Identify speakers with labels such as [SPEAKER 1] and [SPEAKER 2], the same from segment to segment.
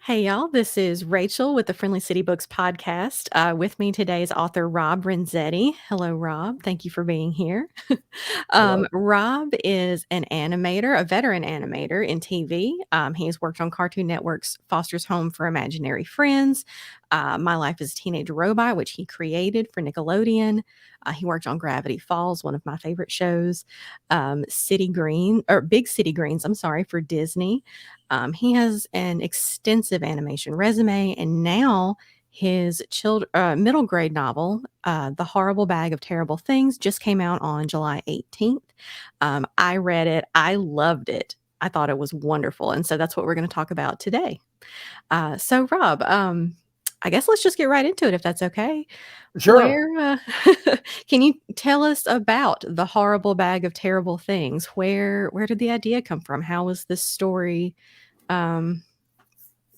[SPEAKER 1] Hey, y'all. This is Rachel with the Friendly City Books podcast. With me today is author Rob Renzetti. Hello, Rob. Thank you for being here.
[SPEAKER 2] Hello.
[SPEAKER 1] Rob is an animator, a veteran animator in TV. He's worked on Cartoon Network's Foster's Home for Imaginary Friends, My Life as a Teenage Robot, which he created for Nickelodeon. He worked on Gravity Falls, one of my favorite shows, Big City Greens, I'm sorry, for Disney. He has an extensive animation resume, and now his middle grade novel, The Horrible Bag of Terrible Things, just came out on July 18th. I read it. I loved it. I thought it was wonderful. And so that's what we're going to talk about today. So, Rob, I guess let's just get right into it if that's okay.
[SPEAKER 2] Sure.
[SPEAKER 1] Where can you tell us about The Horrible Bag of Terrible Things? Where did the idea come from? How was this story um,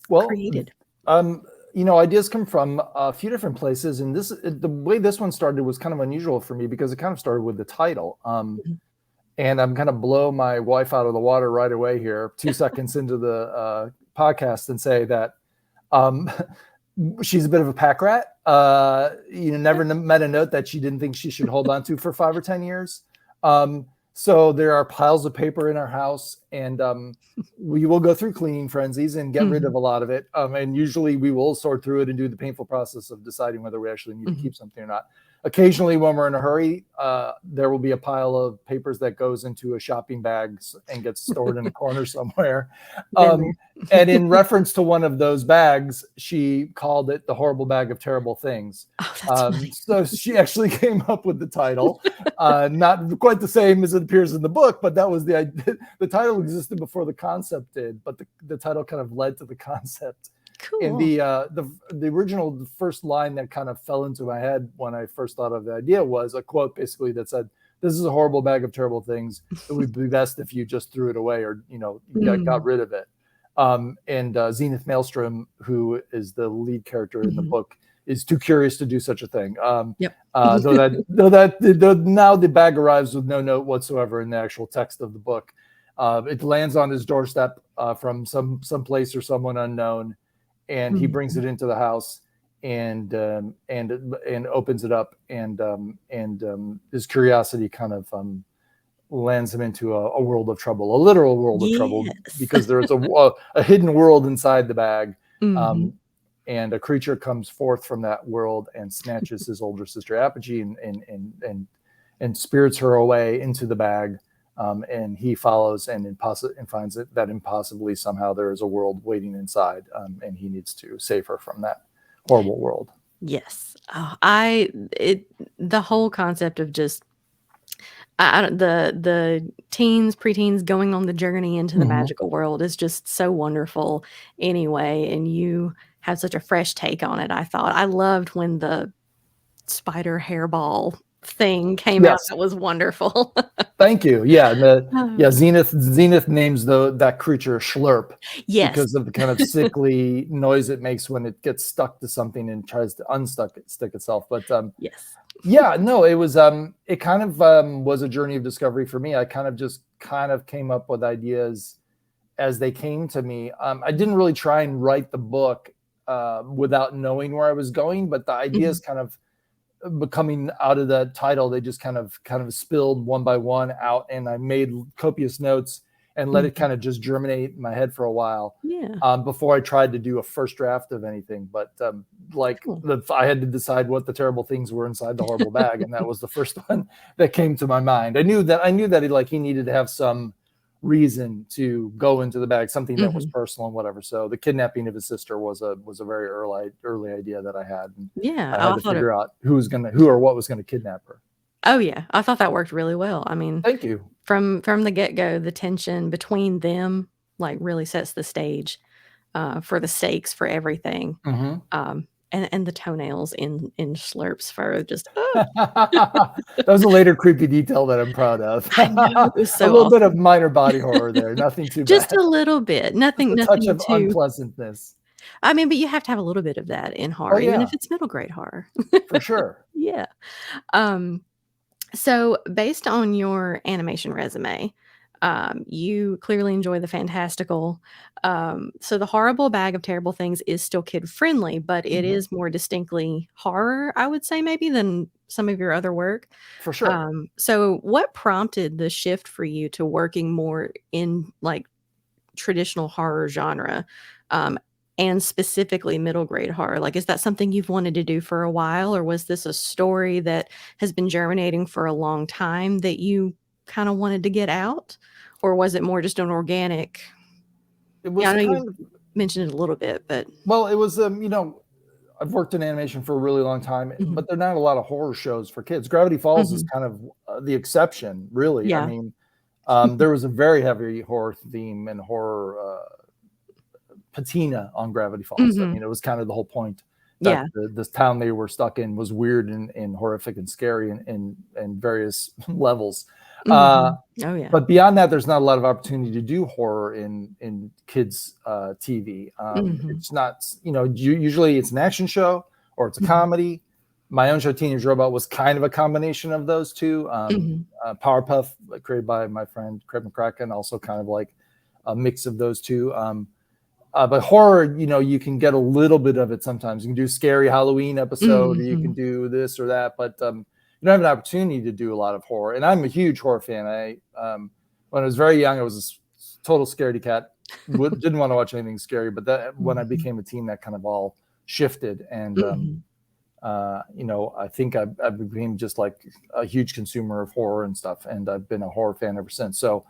[SPEAKER 2] Well,
[SPEAKER 1] created?
[SPEAKER 2] ideas come from a few different places, and the way this one started was kind of unusual for me because it kind of started with the title.
[SPEAKER 1] Mhm.
[SPEAKER 2] And I'm going to blow my wife out of the water right away here, 2 seconds into the podcast, and say that um, she's a bit of a pack rat. Never met a note that she didn't think she should hold on to for 5 or 10 years. So there are piles of paper in our house, and we will go through cleaning frenzies and get rid of a lot of it. And usually we will sort through it and do the painful process of deciding whether we actually need to keep something or not. Occasionally, when we're in a hurry, there will be a pile of papers that goes into a shopping bag and gets stored in a corner somewhere. And in reference to one of those bags, she called it The Horrible Bag of Terrible Things.
[SPEAKER 1] Oh, that's funny.
[SPEAKER 2] So she actually came up with the title. Not quite the same as it appears in the book, but that was the idea. The title existed before the concept did, but the title kind of led to the concept.
[SPEAKER 1] Cool.
[SPEAKER 2] And the first line that kind of fell into my head when I first thought of the idea was a quote basically that said, "This is a horrible bag of terrible things. It would be best if you just threw it away or got rid of it." And Zenith Maelstrom, who is the lead character in the book, is too curious to do such a thing.
[SPEAKER 1] Yep.
[SPEAKER 2] Though now the bag arrives with no note whatsoever in the actual text of the book. It lands on his doorstep from some place or someone unknown. And he brings it into the house and opens it up, and his curiosity kind of lands him into a world of trouble, a literal world of trouble, because there is a hidden world inside the bag, and a creature comes forth from that world and snatches his older sister Apogee and spirits her away into the bag. And he follows and finds that impossibly somehow there is a world waiting inside, and he needs to save her from that horrible world.
[SPEAKER 1] Yes. The whole concept of just the teens, preteens going on the journey into the magical world is just so wonderful anyway. And you have such a fresh take on it. I loved when the spider hairball thing came out. That was wonderful.
[SPEAKER 2] Thank you. Yeah. Zenith names that creature Schlurp.
[SPEAKER 1] Yes.
[SPEAKER 2] Because of the kind of sickly noise it makes when it gets stuck to something and tries to stick itself. But
[SPEAKER 1] yes.
[SPEAKER 2] Yeah, no, it was it kind of was a journey of discovery for me. I kind of came up with ideas as they came to me. I didn't really try and write the book without knowing where I was going, but the ideas kind of coming out of the title, they just kind of spilled one by one out, and I made copious notes and let it kind of just germinate in my head for a while.
[SPEAKER 1] Yeah.
[SPEAKER 2] Before I tried to do a first draft of anything. But I had to decide what the terrible things were inside the horrible bag, and that was the first one that came to my mind. I knew that he needed to have some reason to go into the bag, something that was personal and whatever. So the kidnapping of his sister was a very early idea that I had. And
[SPEAKER 1] yeah,
[SPEAKER 2] I had to figure out who or what was gonna kidnap her.
[SPEAKER 1] Oh yeah, I thought that worked really well. I mean,
[SPEAKER 2] thank you.
[SPEAKER 1] From the get-go, the tension between them really sets the stage for the stakes for everything. And the toenails in Schlurp's fur just
[SPEAKER 2] that was a later creepy detail that I'm proud of.
[SPEAKER 1] I know, it was so
[SPEAKER 2] a little
[SPEAKER 1] awesome.
[SPEAKER 2] bit of minor body horror there, nothing too
[SPEAKER 1] just
[SPEAKER 2] bad.
[SPEAKER 1] a little bit, nothing
[SPEAKER 2] touch of
[SPEAKER 1] too
[SPEAKER 2] unpleasantness.
[SPEAKER 1] I mean, but you have to have a little bit of that in horror, even if it's middle grade horror.
[SPEAKER 2] For sure.
[SPEAKER 1] Yeah. So based on your animation resume, You clearly enjoy the fantastical. So the horrible bag of terrible things is still kid friendly, but it
[SPEAKER 2] Mhm.
[SPEAKER 1] is more distinctly horror, I would say, maybe than some of your other work.
[SPEAKER 2] For sure.
[SPEAKER 1] So what prompted the shift for you to working more in like traditional horror genre, um, and specifically middle grade horror? Like, is that something you've wanted to do for a while, or was this a story that has been germinating for a long time that you kind of wanted to get out? Or was it more just an organic?
[SPEAKER 2] It
[SPEAKER 1] Yeah, I
[SPEAKER 2] was
[SPEAKER 1] know you
[SPEAKER 2] kind of,
[SPEAKER 1] mentioned it a little bit, but
[SPEAKER 2] well, it was, I've worked in animation for a really long time,
[SPEAKER 1] mhm,
[SPEAKER 2] but there are not a lot of horror shows for kids. Gravity Falls is
[SPEAKER 1] mhm,
[SPEAKER 2] kind of the exception, really. I
[SPEAKER 1] yeah,
[SPEAKER 2] mean, there was a very heavy horror theme and horror patina on Gravity Falls. I
[SPEAKER 1] mhm,
[SPEAKER 2] mean, it was kind of the whole point that
[SPEAKER 1] yeah,
[SPEAKER 2] this town they were stuck in was weird and horrific and scary in various levels. Uh,
[SPEAKER 1] mhm. Oh, yeah.
[SPEAKER 2] but beyond that, there's not a lot of opportunity to do horror in kids TV.
[SPEAKER 1] Mhm,
[SPEAKER 2] It's not, usually it's an action show or it's a
[SPEAKER 1] mhm,
[SPEAKER 2] comedy. My own show, Teenage Robot, was kind of a combination of those two.
[SPEAKER 1] mhm,
[SPEAKER 2] Powerpuff, created by my friend Craig McCracken, also kind of like a mix of those two. But horror, you can get a little bit of it sometimes. You can do a scary Halloween episode, or you can
[SPEAKER 1] mhm,
[SPEAKER 2] do this or that, but you don't have an opportunity to do a lot of horror. And I'm a huge horror fan. When I was very young, I was a total scaredy cat. Didn't want to watch anything scary. But that when I
[SPEAKER 1] mhm,
[SPEAKER 2] became a teen, that kind of all shifted. And
[SPEAKER 1] mhm.
[SPEAKER 2] I think I became just like a huge consumer of horror and stuff, and I've been a horror fan ever since. So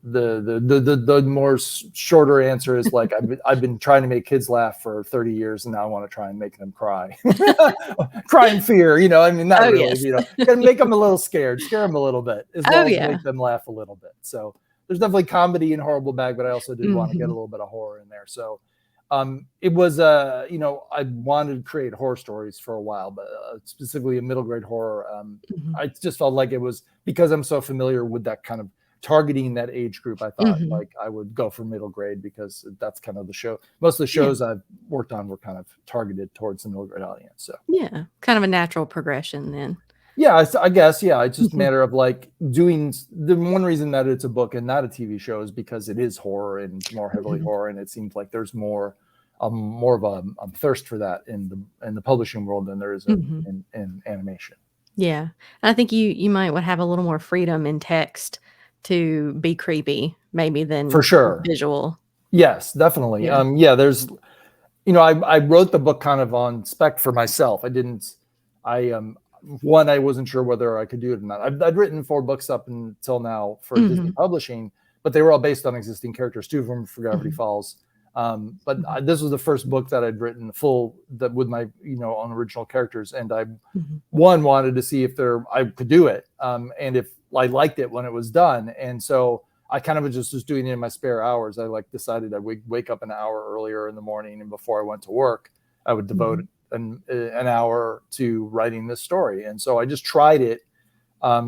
[SPEAKER 2] the more shorter answer is like I've been trying to make kids laugh for 30 years, and now I want to try and make them cry. Cry in fear, I mean, not
[SPEAKER 1] Oh,
[SPEAKER 2] really,
[SPEAKER 1] yes.
[SPEAKER 2] gonna make them a little scared, scare them a little bit, as
[SPEAKER 1] Oh,
[SPEAKER 2] well as
[SPEAKER 1] yeah.
[SPEAKER 2] make them laugh a little bit. So there's definitely comedy in Horrible Bag, but I also did want to get a
[SPEAKER 1] Mhm,
[SPEAKER 2] little bit of horror in there. So it was I wanted to create horror stories for a while, but specifically a middle grade horror.
[SPEAKER 1] mhm,
[SPEAKER 2] I just felt like it was because I'm so familiar with that kind of targeting that age group. I thought
[SPEAKER 1] mhm.
[SPEAKER 2] like I would go for middle grade because that's kind of the show. Most of the
[SPEAKER 1] Yeah,
[SPEAKER 2] shows I've worked on were kind of targeted towards the middle grade audience. So
[SPEAKER 1] yeah, kind of a natural progression then.
[SPEAKER 2] yeah, I guess, yeah, it's just a
[SPEAKER 1] Mhm,
[SPEAKER 2] matter of like doing the one reason that it's a book and not a TV show is because it is horror and it's more heavily
[SPEAKER 1] mhm,
[SPEAKER 2] horror, and it seems like there's more of a thirst for that in the publishing world than there is
[SPEAKER 1] mhm.
[SPEAKER 2] in animation.
[SPEAKER 1] Yeah, and I think you might would have a little more freedom in text to be creepy maybe
[SPEAKER 2] For
[SPEAKER 1] than
[SPEAKER 2] sure.
[SPEAKER 1] visual.
[SPEAKER 2] Yes, definitely.
[SPEAKER 1] Yeah.
[SPEAKER 2] Yeah, there's I wrote the book kind of on spec for myself. I didn't I one, I wasn't sure whether I could do it or not. I'd written 4 books up until now for Disney
[SPEAKER 1] Mhm,
[SPEAKER 2] Publishing, but they were all based on existing characters. 2 of them for Gravity
[SPEAKER 1] mhm,
[SPEAKER 2] Falls. But
[SPEAKER 1] mhm,
[SPEAKER 2] this was the first book that I'd written full that with my own original characters, and I
[SPEAKER 1] mhm,
[SPEAKER 2] one wanted to see if I could do it, and if I liked it when it was done. And so I kind of just was doing it in my spare hours. I like decided I would wake up an hour earlier in the morning, and before I went to work, I would devote
[SPEAKER 1] mhm.
[SPEAKER 2] an hour to writing this story. And so I just tried it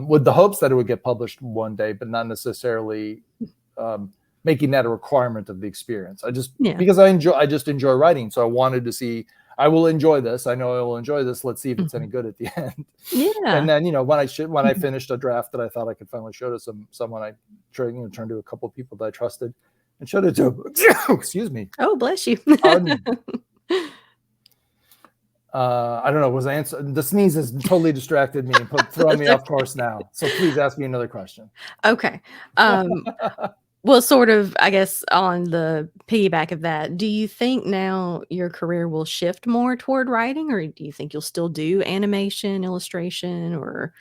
[SPEAKER 2] with the hopes that it would get published one day, but not necessarily um, making that a requirement of the experience. I just
[SPEAKER 1] Yeah.
[SPEAKER 2] because I just enjoy writing, so I wanted to see. I will enjoy this. I know I will enjoy this. Let's see if it's any
[SPEAKER 1] Mhm.
[SPEAKER 2] good at the end. And
[SPEAKER 1] Yeah.
[SPEAKER 2] then when I
[SPEAKER 1] Mhm.
[SPEAKER 2] finished a draft that I thought I could finally show to someone, I turned to a couple of people that I trusted and showed it to. Excuse me.
[SPEAKER 1] Oh, bless you.
[SPEAKER 2] Um, I don't know. Was I answer? The sneeze has totally distracted me and thrown
[SPEAKER 1] That's
[SPEAKER 2] me off
[SPEAKER 1] okay.
[SPEAKER 2] course now. So please ask me another question.
[SPEAKER 1] Okay. Um, well, sort of, I guess, on the piggyback of that, do you think now your career will shift more toward writing, or do you think you'll still do animation, illustration, or,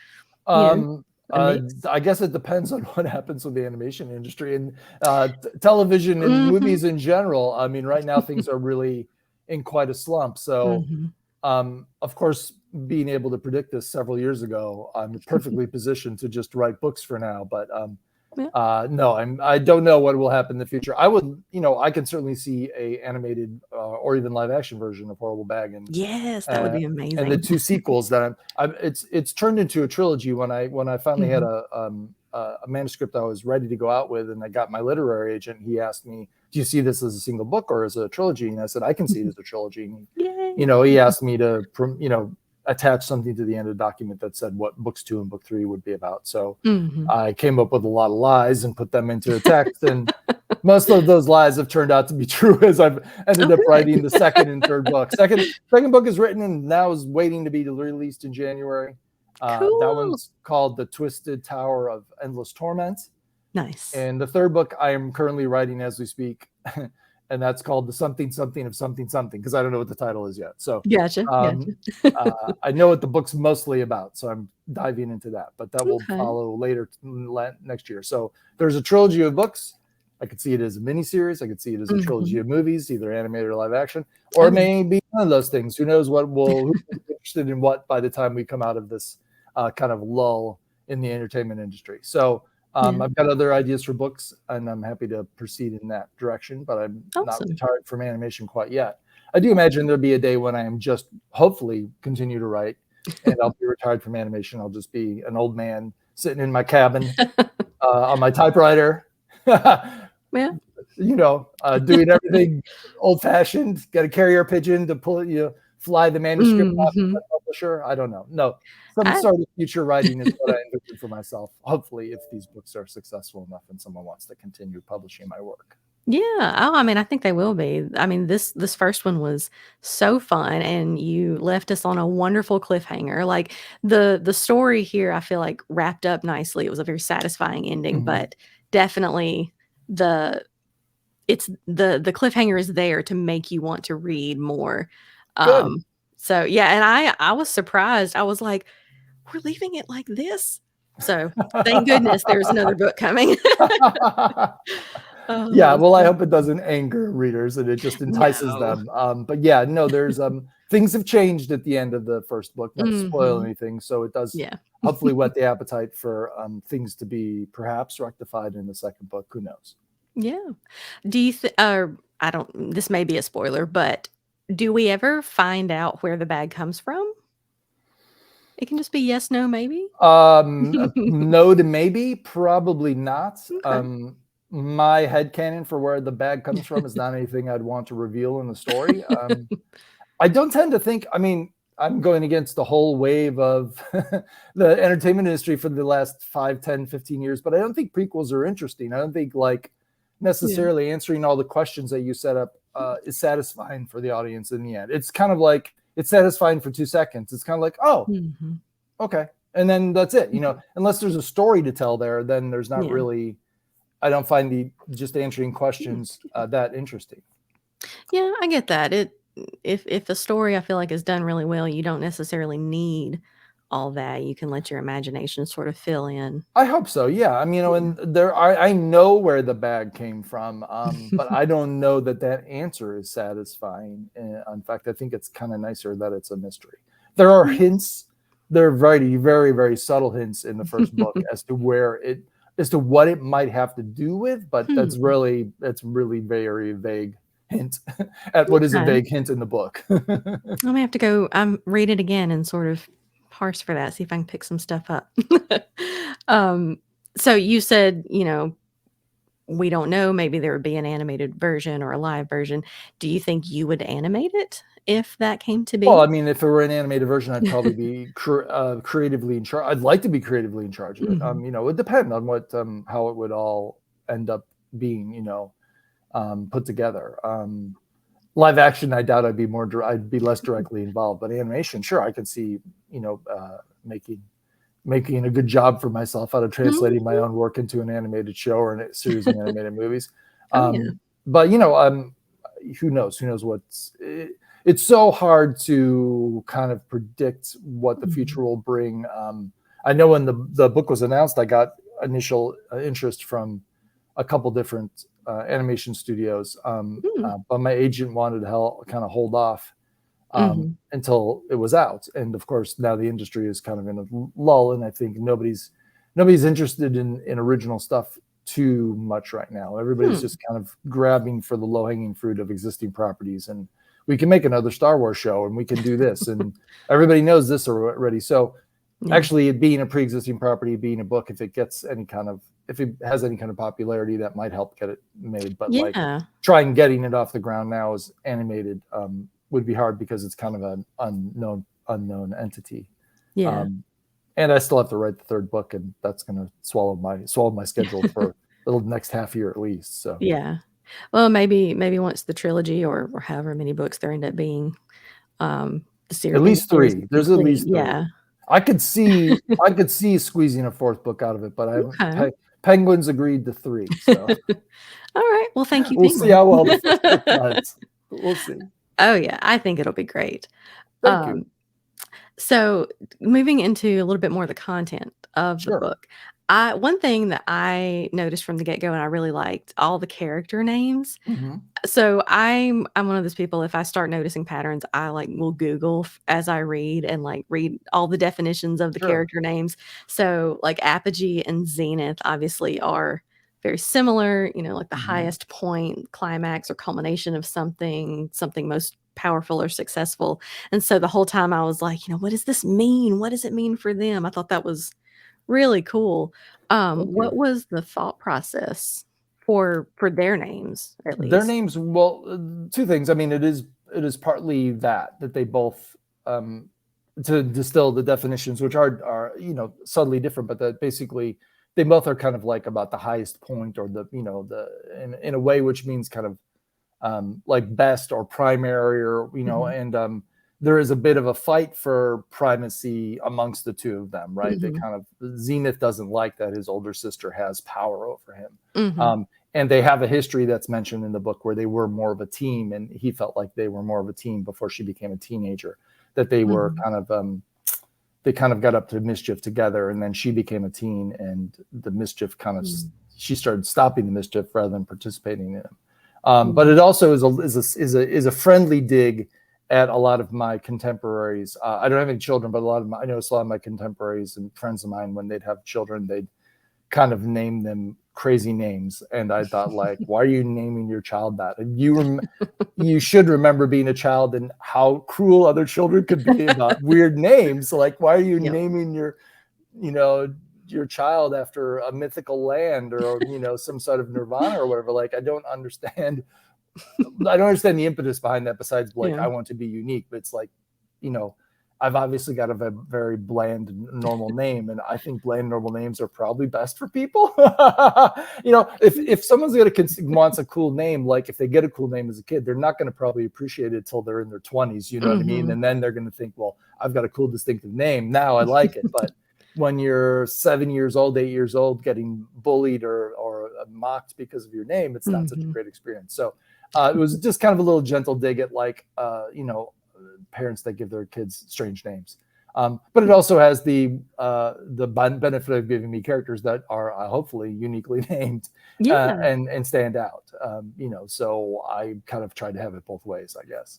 [SPEAKER 1] you know,
[SPEAKER 2] Um,
[SPEAKER 1] a mix?
[SPEAKER 2] I guess it depends on what happens with the animation industry and television and
[SPEAKER 1] Mhm.
[SPEAKER 2] movies in general. I mean, right now things are really in quite a slump. So,
[SPEAKER 1] Mhm.
[SPEAKER 2] of course, being able to predict this several years ago, I'm perfectly positioned to just write books for now. But
[SPEAKER 1] Yeah.
[SPEAKER 2] no, I don't know what will happen in the future. I would, I can certainly see a animated or even live action version of Horrible Bag,
[SPEAKER 1] Yes, that would
[SPEAKER 2] uh,
[SPEAKER 1] be
[SPEAKER 2] and the
[SPEAKER 1] amazing.
[SPEAKER 2] 2 sequels that it's turned into a trilogy. When I finally had
[SPEAKER 1] Mhm.
[SPEAKER 2] a manuscript I was ready to go out with, and I got my literary agent, he asked me, "Do you see this as a single book or as a trilogy?" And I said, "I can see it
[SPEAKER 1] Mhm.
[SPEAKER 2] as a trilogy." And
[SPEAKER 1] Yay.
[SPEAKER 2] he asked me to, attach something to the end of the document that said what books 2 and book 3 would be about. So
[SPEAKER 1] Mhm.
[SPEAKER 2] I came up with a lot of lies and put them into a text, and most of those lies have turned out to be true as I've ended
[SPEAKER 1] Oh,
[SPEAKER 2] up
[SPEAKER 1] good.
[SPEAKER 2] writing the second and third book. Second book is written and now is waiting to be released in January. That
[SPEAKER 1] Cool.
[SPEAKER 2] one's called The Twisted Tower of Endless Torment.
[SPEAKER 1] Nice.
[SPEAKER 2] And the third book I am currently writing as we speak, and that's called The Something Something of Something Something, because I don't know what the title is yet. So
[SPEAKER 1] Gotcha.
[SPEAKER 2] I know what the book's mostly about, so I'm diving into that. But that will
[SPEAKER 1] Okay.
[SPEAKER 2] follow later next year. So there's a trilogy of books. I could see it as a miniseries. I could see it as a trilogy of movies, either animated or live action, or it may be one of those things. Who knows what will who's interested in what by the time we come out of this kind of lull in the entertainment industry. So I've got other ideas for books, and I'm happy to proceed in that direction, but I'm not retired from animation quite yet. I do imagine there'll be a day when I am just hopefully continue to write, and I'll be retired from animation. I'll just be an old man sitting in my cabin on my typewriter, doing everything old fashioned. Got a carrier pigeon to pull it, fly the manuscript off to the publisher. I don't know. No, some sort of future writing is what I envision for myself. Hopefully, if these books are successful enough and someone wants to continue publishing my work.
[SPEAKER 1] Yeah. Oh, I mean, I think they will be. I mean, this first one was so fun, and you left us on a wonderful cliffhanger. Like the story here, I feel like wrapped up nicely. It was a very satisfying ending, but definitely the cliffhanger is there to make you want to read more.
[SPEAKER 2] Good.
[SPEAKER 1] So yeah, and I was surprised. I was like, we're leaving it like this. So thank goodness there's another book coming.
[SPEAKER 2] Yeah, well, I hope it doesn't anger readers and it just entices
[SPEAKER 1] No.
[SPEAKER 2] them. But yeah, no, there's things have changed at the end of the first book, not to spoil anything. So it does hopefully whet the appetite for things to be perhaps rectified in the second book. Who knows?
[SPEAKER 1] Yeah. Do you I don't, this may be a spoiler, but do we ever find out where the bag comes from? It can just be yes, no, maybe.
[SPEAKER 2] No to maybe, probably not.
[SPEAKER 1] Okay.
[SPEAKER 2] My headcanon for where the bag comes from is not anything I'd want to reveal in the story. I don't tend to think, I mean, I'm going against the whole wave of the entertainment industry for the last 5, 10, 15 years, but I don't think prequels are interesting. I don't think like necessarily answering all the questions that you set up is satisfying for the audience in the end. It's kind of like, it's satisfying for 2 seconds. It's kind of like, oh, okay. And then that's it, unless there's a story to tell there, then there's not really, I don't find the just answering questions that interesting.
[SPEAKER 1] Yeah, I get that. If the story I feel like is done really well, you don't necessarily need all that. You can let your imagination sort of fill in.
[SPEAKER 2] I hope so. Yeah. I mean, and I know where the bag came from, but I don't know that answer is satisfying. In fact, I think it's kind of nicer that it's a mystery. There are hints. There are very, very, very subtle hints in the first book as to what it might have to do with, but that's really very vague hint at what is a vague hint in the book.
[SPEAKER 1] I may have to go read it again and sort of parse for that, see if I can pick some stuff up. So you said, we don't know, maybe there would be an animated version or a live version. Do you think you would animate it if that came to be?
[SPEAKER 2] Well, I mean, if it were an animated version, I'd probably be creatively in charge. I'd like to be creatively in charge of it. It would depend on what how it would all end up being, put together. Live action, I doubt I'd be less directly involved, but animation, sure, I could see, making a good job for myself out of translating my own work into an animated show or a series of animated movies. But who knows? Who knows it's so hard to kind of predict what the future will bring. I know when the book was announced, I got initial interest from a couple different animation studios, but my agent wanted to kind of hold off until it was out. And of course, now the industry is kind of in a lull, and I think nobody's interested in original stuff too much right now. Everybody's just kind of grabbing for the low-hanging fruit of existing properties, and we can make another Star Wars show, and we can do this, and everybody knows this already. So actually, it being a pre-existing property, being a book, if it has any kind of popularity, that might help get it made. But like trying getting it off the ground now as animated would be hard because it's kind of an unknown unknown entity.
[SPEAKER 1] Yeah.
[SPEAKER 2] And I still have to write the third book, and that's going to swallow my schedule for the next half year at least. So
[SPEAKER 1] Yeah. Well, maybe once the trilogy or however many books there end up being,
[SPEAKER 2] at
[SPEAKER 1] in the
[SPEAKER 2] least
[SPEAKER 1] series is
[SPEAKER 2] three. There's at
[SPEAKER 1] complete.
[SPEAKER 2] least three.
[SPEAKER 1] Yeah.
[SPEAKER 2] I could see squeezing a fourth book out of it, but
[SPEAKER 1] Okay.
[SPEAKER 2] Penguins agreed to three, so
[SPEAKER 1] All right. Well, thank you,
[SPEAKER 2] we'll see
[SPEAKER 1] Penguin.
[SPEAKER 2] how well the first book does. We'll see.
[SPEAKER 1] Oh yeah, I think it'll be great.
[SPEAKER 2] Thank you.
[SPEAKER 1] Um, so moving into a little bit more of the content of the
[SPEAKER 2] Sure.
[SPEAKER 1] book, one thing that I noticed from the get go, and I really liked all the character names.
[SPEAKER 2] Mm-hmm.
[SPEAKER 1] So I'm one of those people, if I start noticing patterns, I like will Google as I read and like read all the definitions of the
[SPEAKER 2] Sure.
[SPEAKER 1] character names. So like Apogee and Zenith obviously are very similar, like the
[SPEAKER 2] Mm-hmm.
[SPEAKER 1] highest point, climax or culmination of something most powerful or successful. And so the whole time I was like, what does this mean? What does it mean for them? I thought that was really cool.
[SPEAKER 2] Thank
[SPEAKER 1] What
[SPEAKER 2] you.
[SPEAKER 1] was the thought process for their names, at
[SPEAKER 2] Their
[SPEAKER 1] least?
[SPEAKER 2] names, well, two things. I mean, it is partly that they both, to distill the definitions, which are subtly different, but that basically they both are kind of like about the highest point, or in a way which means kind of like best or primary, or
[SPEAKER 1] Mhm,
[SPEAKER 2] and there is a bit of a fight for primacy amongst the two of them, right? They
[SPEAKER 1] mhm,
[SPEAKER 2] kind of Zenith doesn't like that his older sister has power over him.
[SPEAKER 1] mhm,
[SPEAKER 2] And they have a history that's mentioned in the book where they were more of a team, and he felt like they were more of a team before she became a teenager, that they were
[SPEAKER 1] mhm,
[SPEAKER 2] kind of they kind of got up to mischief together, and then she became a teen, and the mischief kind of
[SPEAKER 1] mm,
[SPEAKER 2] she started stopping the mischief rather than participating in it. But
[SPEAKER 1] mm.
[SPEAKER 2] it also is a friendly dig at a lot of my contemporaries. I don't have any children, but I noticed a lot of my contemporaries and friends of mine, when they'd have children, they'd kind of name them crazy names, and I thought, like, why are you naming your child that? And you should remember being a child and how cruel other children could be about weird names. Like, why are you
[SPEAKER 1] Yep.
[SPEAKER 2] naming you know your child after a mythical land, or some sort of nirvana or whatever? Like, I don't understand the impetus behind that, besides like,
[SPEAKER 1] Yeah.
[SPEAKER 2] I want to be unique. But it's like, you know I've obviously got a very bland normal name, and I think bland normal names are probably best for people. If someone's wants a cool name, like if they get a cool name as a kid, they're not going to probably appreciate it till they're in their 20s, you know what I mean?
[SPEAKER 1] Mhm.
[SPEAKER 2] And then they're going to think, well, I've got a cool distinctive name now, I like it. But when you're 7 years old, 8 years old, getting bullied or mocked because of your name, it's not such a
[SPEAKER 1] Mhm.
[SPEAKER 2] great experience. So it was just kind of a little gentle dig at, like, parents that give their kids strange names. But it also has the benefit of giving me characters that are hopefully uniquely named,
[SPEAKER 1] Yeah.
[SPEAKER 2] and stand out. So I kind of tried to have it both ways, I guess.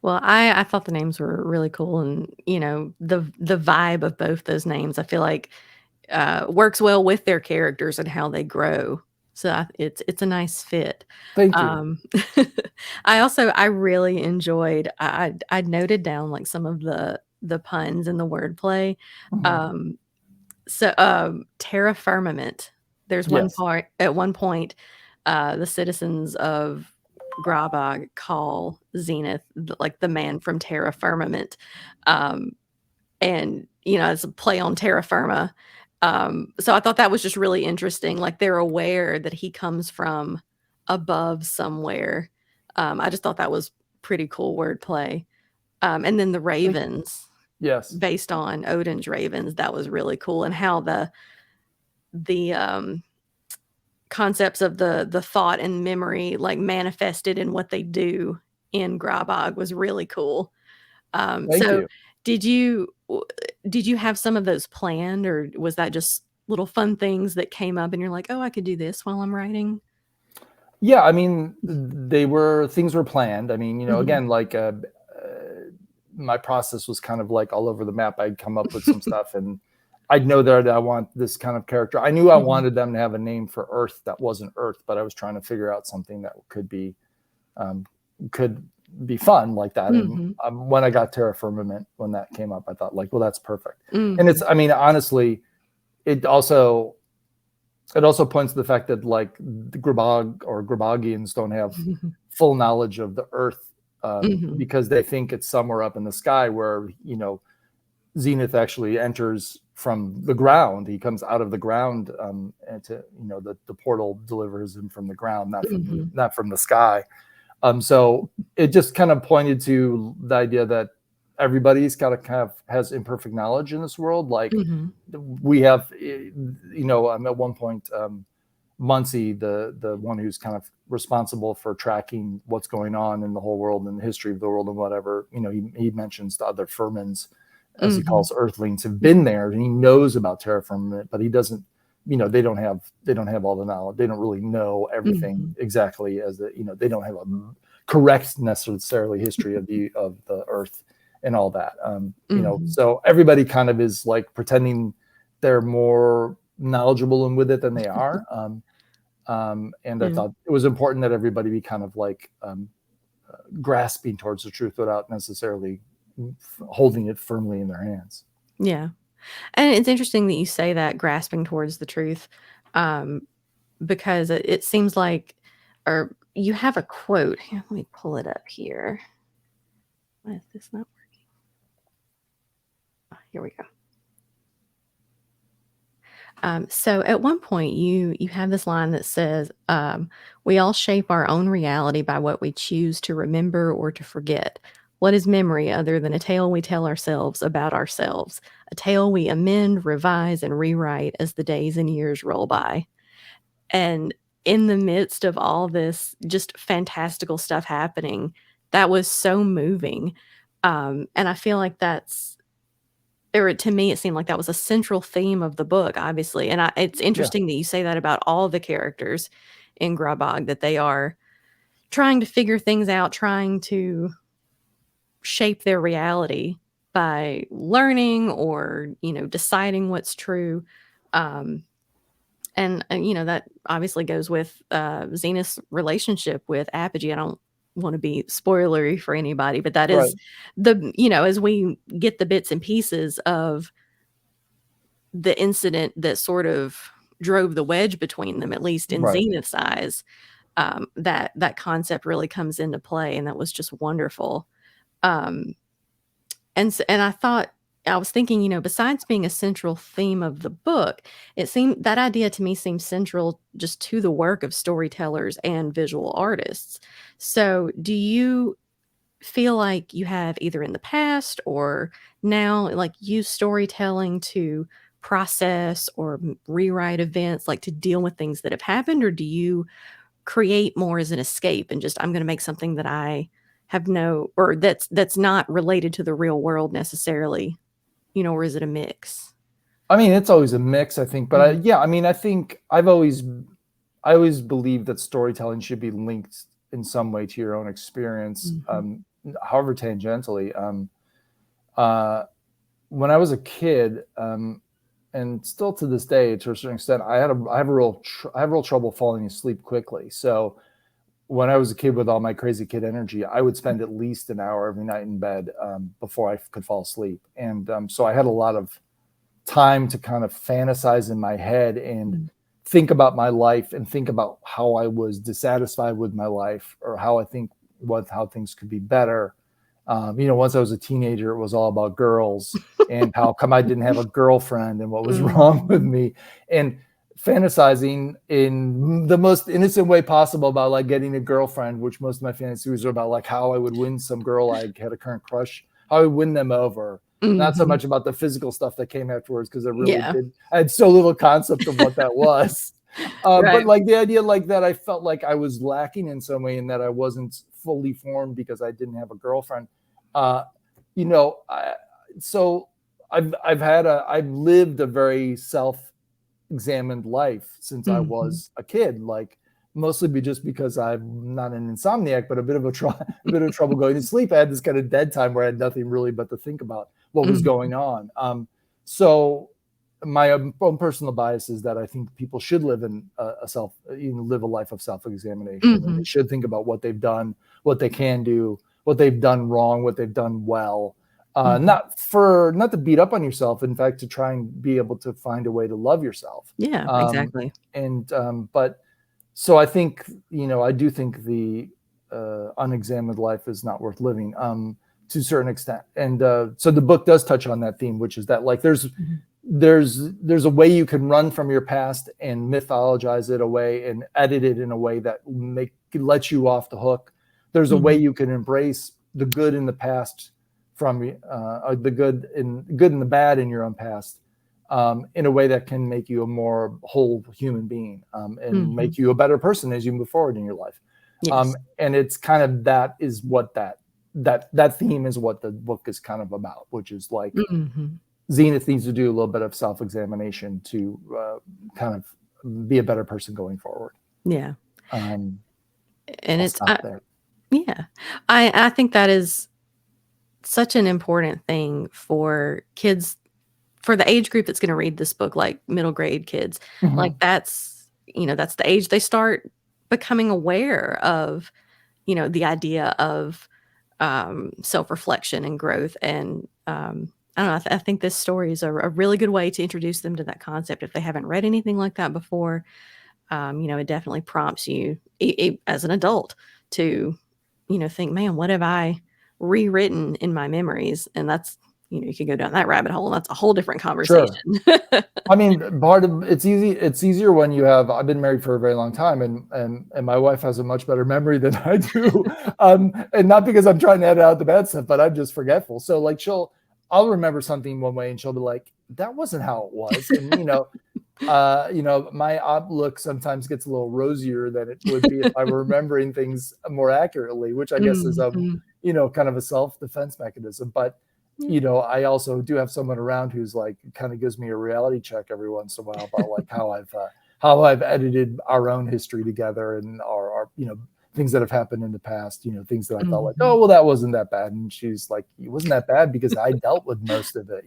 [SPEAKER 1] Well, I thought the names were really cool, and, the vibe of both those names, I feel like, works well with their characters and how they grow. So it's a nice fit.
[SPEAKER 2] Thank you.
[SPEAKER 1] Um, I really enjoyed. I noted down like some of the puns and the wordplay.
[SPEAKER 2] Mhm.
[SPEAKER 1] Um, Terra Firmament. There's one
[SPEAKER 2] Yes.
[SPEAKER 1] part at one point, the citizens of GrahBhag call Zenith like the man from Terra Firmament. Um, and it's a play on terra firma. So I thought that was just really interesting, like they're aware that he comes from above somewhere. I just thought that was pretty cool wordplay. And then the
[SPEAKER 2] Thank you.
[SPEAKER 1] ravens,
[SPEAKER 2] Yes.
[SPEAKER 1] based on Odin's ravens, that was really cool, and how the concepts of the thought and memory like manifested in what they do in GrahBhag was really cool.
[SPEAKER 2] Thank
[SPEAKER 1] So
[SPEAKER 2] you.
[SPEAKER 1] did you did you have some of those planned, or was that just little fun things that came up and you're like, "Oh, I could do this while I'm writing?"
[SPEAKER 2] Yeah, I mean, things were planned. I mean,
[SPEAKER 1] Mhm.
[SPEAKER 2] again, like, my process was kind of like all over the map. I'd come up with some stuff, and I'd know that I want this kind of character. I knew I
[SPEAKER 1] Mhm.
[SPEAKER 2] wanted them to have a name for Earth that wasn't Earth, but I was trying to figure out something that um, could be fun like that. And
[SPEAKER 1] Mhm.
[SPEAKER 2] when I got Terra Firmament, when that came up, I thought, like, well, that's perfect. And
[SPEAKER 1] Mhm.
[SPEAKER 2] it's, I mean, honestly, it also points to the fact that, like, the GrahBhag or GrahBhagians don't have full knowledge of the Earth because they think it's somewhere up in the sky where, Zenith actually enters from the ground. He comes out of the ground, and the portal delivers him from the ground, not from the sky. So it just kind of pointed to the idea that everybody's got to kind of has imperfect knowledge in this world. Like we have, at one point, Monte, the one who's kind of responsible for tracking what's going on in the whole world and the history of the world and whatever, he mentions the other Furmans, as he calls Earthlings, have been there, and he knows about terraforming, but he doesn't, they don't have all the knowledge. They don't really know everything exactly they don't have a correct necessarily history of the Earth and all that. So everybody kind of is like pretending they're more knowledgeable and with it than they are. And I thought it was important that everybody be kind of like grasping towards the truth without necessarily holding it firmly in their hands.
[SPEAKER 1] Yeah. And it's interesting that you say that, grasping towards the truth, because it seems like, or you have a quote. Here, let me pull it up here. Why is this not working? Oh, here we go. So at one point you have this line that says, we all shape our own reality by what we choose to remember or to forget. What is memory other than a tale we tell ourselves about ourselves, a tale we amend, revise, and rewrite as the days and years roll by? And in the midst of all this just fantastical stuff happening, that was so moving. And I feel like to me, it seemed like that was a central theme of the book, obviously. And it's interesting that you say that about all the characters in GrahBhag, that they are trying to figure things out, trying to shape their reality by learning or, deciding what's true. And that obviously goes with Zenith's relationship with Apogee. I don't want to be spoilery for anybody, but that is as we get the bits and pieces of the incident that sort of drove the wedge between them, at least in Zenith's eyes, that concept really comes into play. And that was just wonderful. And I was thinking, besides being a central theme of the book, that idea to me seems central just to the work of storytellers and visual artists. So do you feel like you have either in the past or now, like, used storytelling to process or rewrite events, like to deal with things that have happened? Or do you create more as an escape and just, I'm going to make something that I have or that's not related to the real world necessarily, or is it a mix?
[SPEAKER 2] I mean, it's always a mix, I think. But I think I always believe that storytelling should be linked in some way to your own experience, however tangentially. When I was a kid, and still to this day, to a certain extent, I have real trouble falling asleep quickly. So when I was a kid with all my crazy kid energy, I would spend at least an hour every night in bed before I could fall asleep. And so I had a lot of time to kind of fantasize in my head and think about my life and think about how I was dissatisfied with my life, or how things could be better. Once I was a teenager, it was all about girls and how come I didn't have a girlfriend and what was wrong with me, and fantasizing in the most innocent way possible about like getting a girlfriend, which most of my fantasies are about like how I would win some girl I had a current crush, how I would win them over. Not so much about the physical stuff that came afterwards, because I had so little concept of what that was. But like the idea like that, I felt like I was lacking in some way, and that I wasn't fully formed because I didn't have a girlfriend. So I've lived a very self-examined life since I was a kid, like mostly just because I'm not an insomniac, but a bit of trouble going to sleep. I had this kind of dead time where I had nothing really but to think about what was going on. So my own personal bias is that I think people should live in live a life of self-examination, and they should think about what they've done, what they can do, what they've done wrong, what they've done well. Not to beat up on yourself, in fact, to try and be able to find a way to love yourself.
[SPEAKER 1] Yeah, exactly.
[SPEAKER 2] But so I think, I do think unexamined life is not worth living, to a certain extent. And so the book does touch on that theme, which is that like there's a way you can run from your past and mythologize it away and edit it in a way that lets you off the hook. There's a way you can embrace the good in the past from the good and the bad in your own past, in a way that can make you a more whole human being, and make you a better person as you move forward in your life.
[SPEAKER 1] Yes.
[SPEAKER 2] And it's kind of that is what that theme is what the book is kind of about, which is like Zenith needs to do a little bit of self-examination to kind of be a better person going forward.
[SPEAKER 1] Yeah.
[SPEAKER 2] And
[SPEAKER 1] it's
[SPEAKER 2] there.
[SPEAKER 1] Yeah, I think that is such an important thing for kids, for the age group that's going to read this book, like middle grade kids. Like that's the age they start becoming aware of, the idea of self-reflection and growth. And I don't know, I think this story is a really good way to introduce them to that concept if they haven't read anything like that before. It definitely prompts you as an adult to, think, man, what have I rewritten in my memories? And that's, you could go down that rabbit hole. And that's a whole different conversation.
[SPEAKER 2] Sure. I mean, it's easier when I've been married for a very long time, and my wife has a much better memory than I do. And not because I'm trying to edit out the bad stuff, but I'm just forgetful. So like I'll remember something one way and she'll be like, that wasn't how it was. And, my outlook sometimes gets a little rosier than it would be if I were remembering things more accurately, which I guess is, kind of a self-defense mechanism. But, I also do have someone around who's like, kind of gives me a reality check every once in a while about like how I've edited our own history together and our things that have happened in the past, things that I thought like, oh, well, that wasn't that bad. And she's like, it wasn't that bad because I dealt with most of it,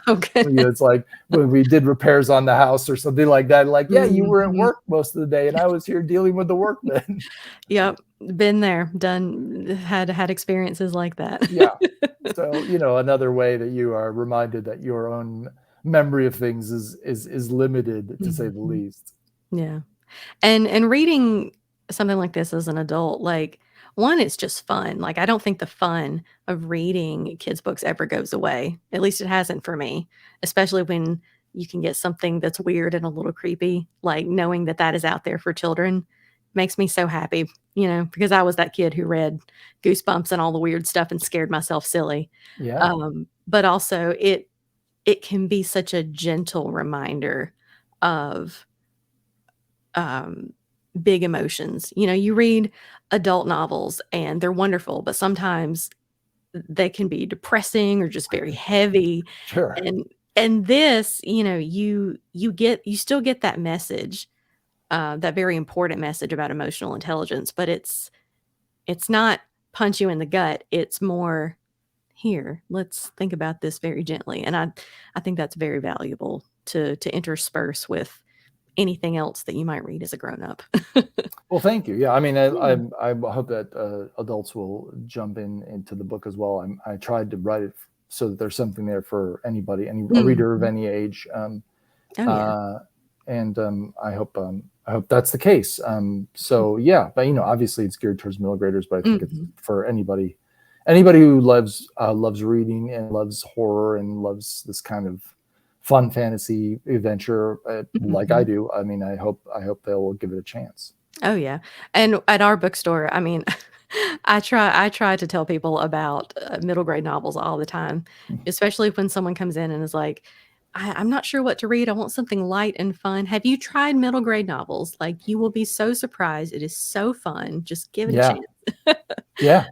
[SPEAKER 1] Okay.
[SPEAKER 2] It's like when we did repairs on the house or something like that. Like, yeah, you were at work most of the day and I was here dealing with the workmen.
[SPEAKER 1] Yep. Been there, done, had experiences like that.
[SPEAKER 2] Yeah. So, another way that you are reminded that your own memory of things is limited, to say the least.
[SPEAKER 1] Yeah. And reading something like this as an adult, like, one, it's just fun. Like, I don't think the fun of reading kids' books ever goes away. At least it hasn't for me, especially when you can get something that's weird and a little creepy, like knowing that is out there for children makes me so happy, because I was that kid who read Goosebumps and all the weird stuff and scared myself silly.
[SPEAKER 2] Yeah.
[SPEAKER 1] But also it can be such a gentle reminder of big emotions. You read adult novels and they're wonderful, but sometimes they can be depressing or just very heavy.
[SPEAKER 2] Sure.
[SPEAKER 1] And this, you still get that message, that very important message about emotional intelligence, but it's not punch you in the gut. It's more, here, let's think about this very gently. And I think that's very valuable to intersperse with anything else that you might read as a grown-up.
[SPEAKER 2] Well, thank you. Yeah, I mean, I hope that adults will jump into the book as well. I tried to write it so that there's something there for anybody, a reader of any age. And I hope that's the case. So yeah, but obviously it's geared towards middle graders, but I think it's for anybody who loves reading and loves horror and loves this kind of fun fantasy adventure, like I do. I mean, I hope they'll give it a chance.
[SPEAKER 1] Oh yeah. And at our bookstore, I mean, I try to tell people about middle grade novels all the time, especially when someone comes in and is like, I'm not sure what to read. I want something light and fun. Have you tried middle grade novels? Like, you will be so surprised. It is so fun. Just give it a chance.
[SPEAKER 2] Yeah.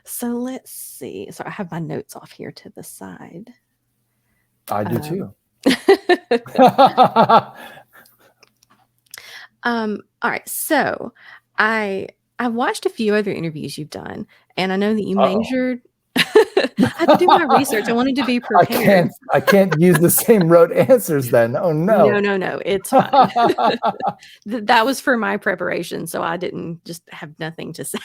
[SPEAKER 1] So let's see. So I have my notes off here to the side.
[SPEAKER 2] I do too.
[SPEAKER 1] All right. So I've watched a few other interviews you've done, and I know that you majored. I had to do my research. I wanted to be prepared.
[SPEAKER 2] I can't use the same rote answers then. Oh no.
[SPEAKER 1] No. It's fine. That was for my preparation, so I didn't just have nothing to say.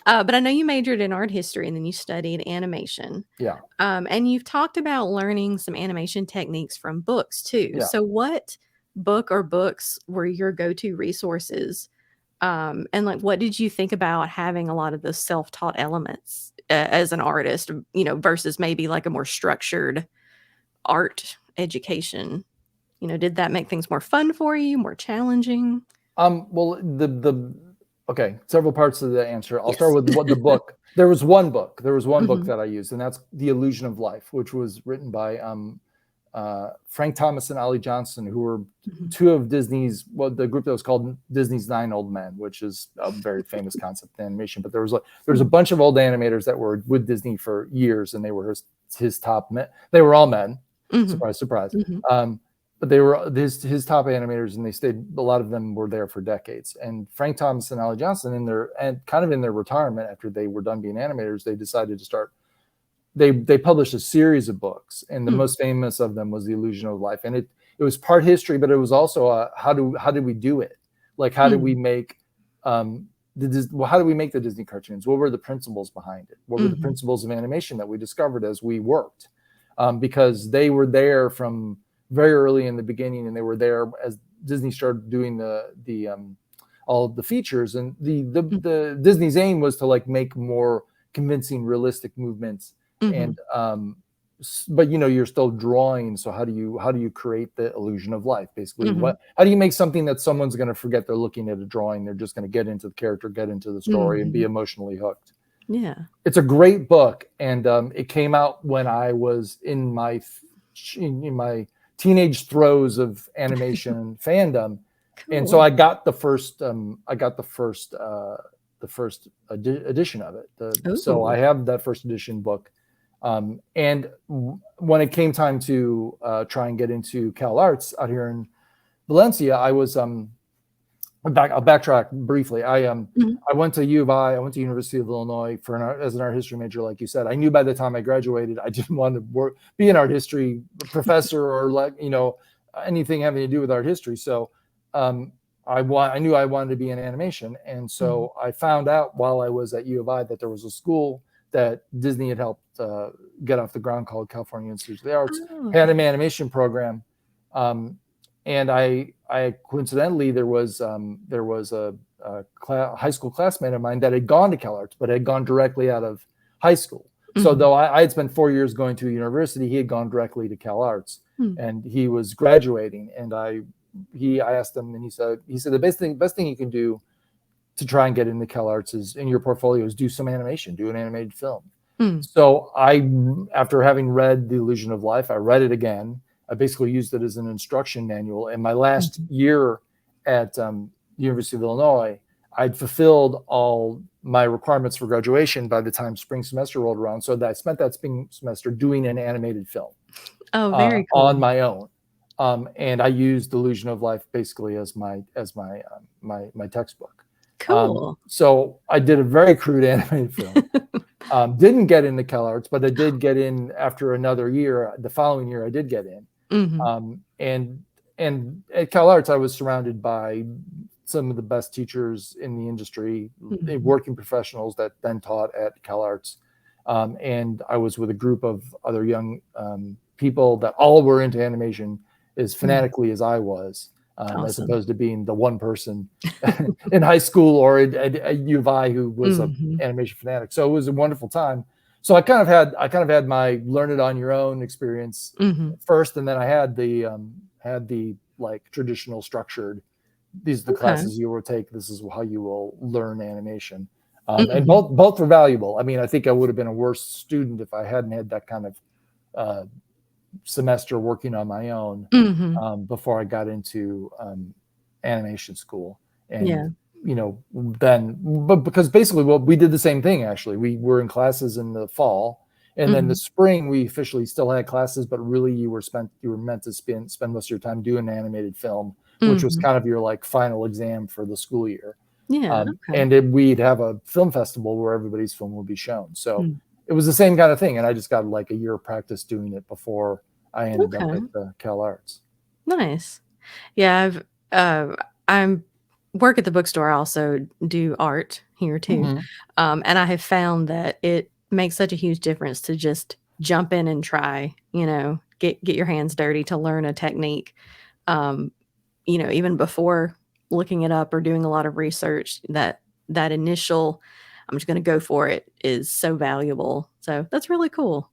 [SPEAKER 1] But I know you majored in art history and then you studied animation.
[SPEAKER 2] Yeah.
[SPEAKER 1] And you've talked about learning some animation techniques from books too.
[SPEAKER 2] Yeah.
[SPEAKER 1] So what book or books were your go-to resources And like, what did you think about having a lot of those self-taught elements as an artist, versus maybe like a more structured art education? Did that make things more fun for you, more challenging?
[SPEAKER 2] Well, the okay, several parts of the answer. I'll start
[SPEAKER 1] Yes.
[SPEAKER 2] with what the book. There was one book. There was one book
[SPEAKER 1] Mhm.
[SPEAKER 2] that I used, and that's The Illusion of Life, which was written by Frank Thomas and Ollie Johnston, who were
[SPEAKER 1] Mhm.
[SPEAKER 2] two of Disney's, well, the group that was called Disney's Nine Old Men, which is a very famous concept in animation. But there was a
[SPEAKER 1] Mhm.
[SPEAKER 2] bunch of old animators that were with Disney for years, and they were his top men. They were all men.
[SPEAKER 1] Mhm.
[SPEAKER 2] Surprise, surprise.
[SPEAKER 1] Mhm.
[SPEAKER 2] But they were his top animators, and they stayed. A lot of them were there for decades. And Frank Thomas and Ollie Johnston, in their retirement after they were done being animators, they decided to start. They published a series of books, and the
[SPEAKER 1] Mm.
[SPEAKER 2] most famous of them was The Illusion of Life. And it was part history, but it was also how did we do it? Like how did we
[SPEAKER 1] Mm.
[SPEAKER 2] make how do we make the Disney cartoons? What were the principles behind it? What were the
[SPEAKER 1] Mhm.
[SPEAKER 2] principles of animation that we discovered as we worked? Because they were there from very early in the beginning, and they were there as Disney started doing the all of the features. And
[SPEAKER 1] Mm.
[SPEAKER 2] the Disney's aim was to like make more convincing, realistic movements.
[SPEAKER 1] Mhm.
[SPEAKER 2] And but you're still drawing. So how do you create the illusion of life? Basically,
[SPEAKER 1] Mhm.
[SPEAKER 2] how do you make something that someone's going to forget they're looking at a drawing? They're just going to get into the character, get into the story, and be
[SPEAKER 1] Mhm.
[SPEAKER 2] emotionally hooked.
[SPEAKER 1] Yeah.
[SPEAKER 2] It's a great book, and it came out when I was in my teenage throes of animation fandom, and so
[SPEAKER 1] Cool.
[SPEAKER 2] I got the first edition of it. So I
[SPEAKER 1] Ooh.
[SPEAKER 2] have that first edition book, and when it came time to try and get into Cal Arts out here in Valencia, I was I'll backtrack briefly.
[SPEAKER 1] Mhm.
[SPEAKER 2] I went to U of I. I went to University of Illinois as an art history major, like you said. I knew by the time I graduated, I didn't want to be an art history professor or anything having to do with art history. So I knew I wanted to be in animation, and
[SPEAKER 1] Mhm.
[SPEAKER 2] so I found out while I was at U of I that there was a school that Disney had helped get off the ground called California Institute of the Arts,
[SPEAKER 1] Oh,
[SPEAKER 2] had
[SPEAKER 1] okay.
[SPEAKER 2] an animation program. Um, and I coincidentally there was a high school classmate of mine that had gone to CalArts, but had gone directly out of high school. So
[SPEAKER 1] Mhm.
[SPEAKER 2] though I had spent 4 years going to a university, he had gone directly to CalArts,
[SPEAKER 1] Mm.
[SPEAKER 2] and he was graduating. And I asked him, and he said the best thing you can do to try and get into CalArts is in your portfolio is do some animation, do an animated film.
[SPEAKER 1] Mm.
[SPEAKER 2] So after having read The Illusion of Life, I read it again. I basically used it as an instruction manual. In my last
[SPEAKER 1] Mhm.
[SPEAKER 2] year at University of Illinois, I'd fulfilled all my requirements for graduation by the time spring semester rolled around. So that I spent that spring semester doing an animated film
[SPEAKER 1] Oh, very
[SPEAKER 2] on
[SPEAKER 1] cool.
[SPEAKER 2] my own. And I used Illusion of Life basically as my textbook.
[SPEAKER 1] Cool.
[SPEAKER 2] So I did a very crude animated film. Didn't get into CalArts, but I did get in after another year. The following year, I did get in.
[SPEAKER 1] Mhm.
[SPEAKER 2] And at CalArts, I was surrounded by some of the best teachers in the industry,
[SPEAKER 1] Mhm.
[SPEAKER 2] working professionals that then taught at CalArts. And I was with a group of other young people that all were into animation as
[SPEAKER 1] Mm.
[SPEAKER 2] fanatically as I was, as
[SPEAKER 1] Awesome.
[SPEAKER 2] opposed to being the one person in high school or at U of I who was a
[SPEAKER 1] Mhm.
[SPEAKER 2] animation fanatic. So it was a wonderful time. So I kind of had my learn it on your own experience
[SPEAKER 1] Mhm.
[SPEAKER 2] first, and then I had the like traditional structured. These are the
[SPEAKER 1] Okay.
[SPEAKER 2] classes you will take. This is how you will learn animation. And
[SPEAKER 1] Mhm.
[SPEAKER 2] both were valuable. I mean, I think I would have been a worse student if I hadn't had that kind of uh, semester working on my own
[SPEAKER 1] Mhm.
[SPEAKER 2] before I got into animation school. And
[SPEAKER 1] Yeah.
[SPEAKER 2] then, but because basically, well, we did the same thing. Actually, we were in classes in the fall, and then the
[SPEAKER 1] Mhm.
[SPEAKER 2] spring we officially still had classes, but really you were meant to spend most of your time doing animated film, which was
[SPEAKER 1] Mhm.
[SPEAKER 2] kind of your like final exam for the school year.
[SPEAKER 1] Yeah, okay.
[SPEAKER 2] And we'd have a film festival where everybody's film would be shown. So
[SPEAKER 1] Mm.
[SPEAKER 2] it was the same kind of thing, and I just got like a year of practice doing it before I ended up
[SPEAKER 1] Okay.
[SPEAKER 2] at Cal Arts.
[SPEAKER 1] Nice. Yeah, I'm work at the bookstore. I also do art here too.
[SPEAKER 2] Mhm.
[SPEAKER 1] And I have found that it makes such a huge difference to just jump in and try, get your hands dirty to learn a technique. Um, even before. looking it up or doing a lot of research, that initial, I'm just going to go for it, is so valuable. So that's really cool.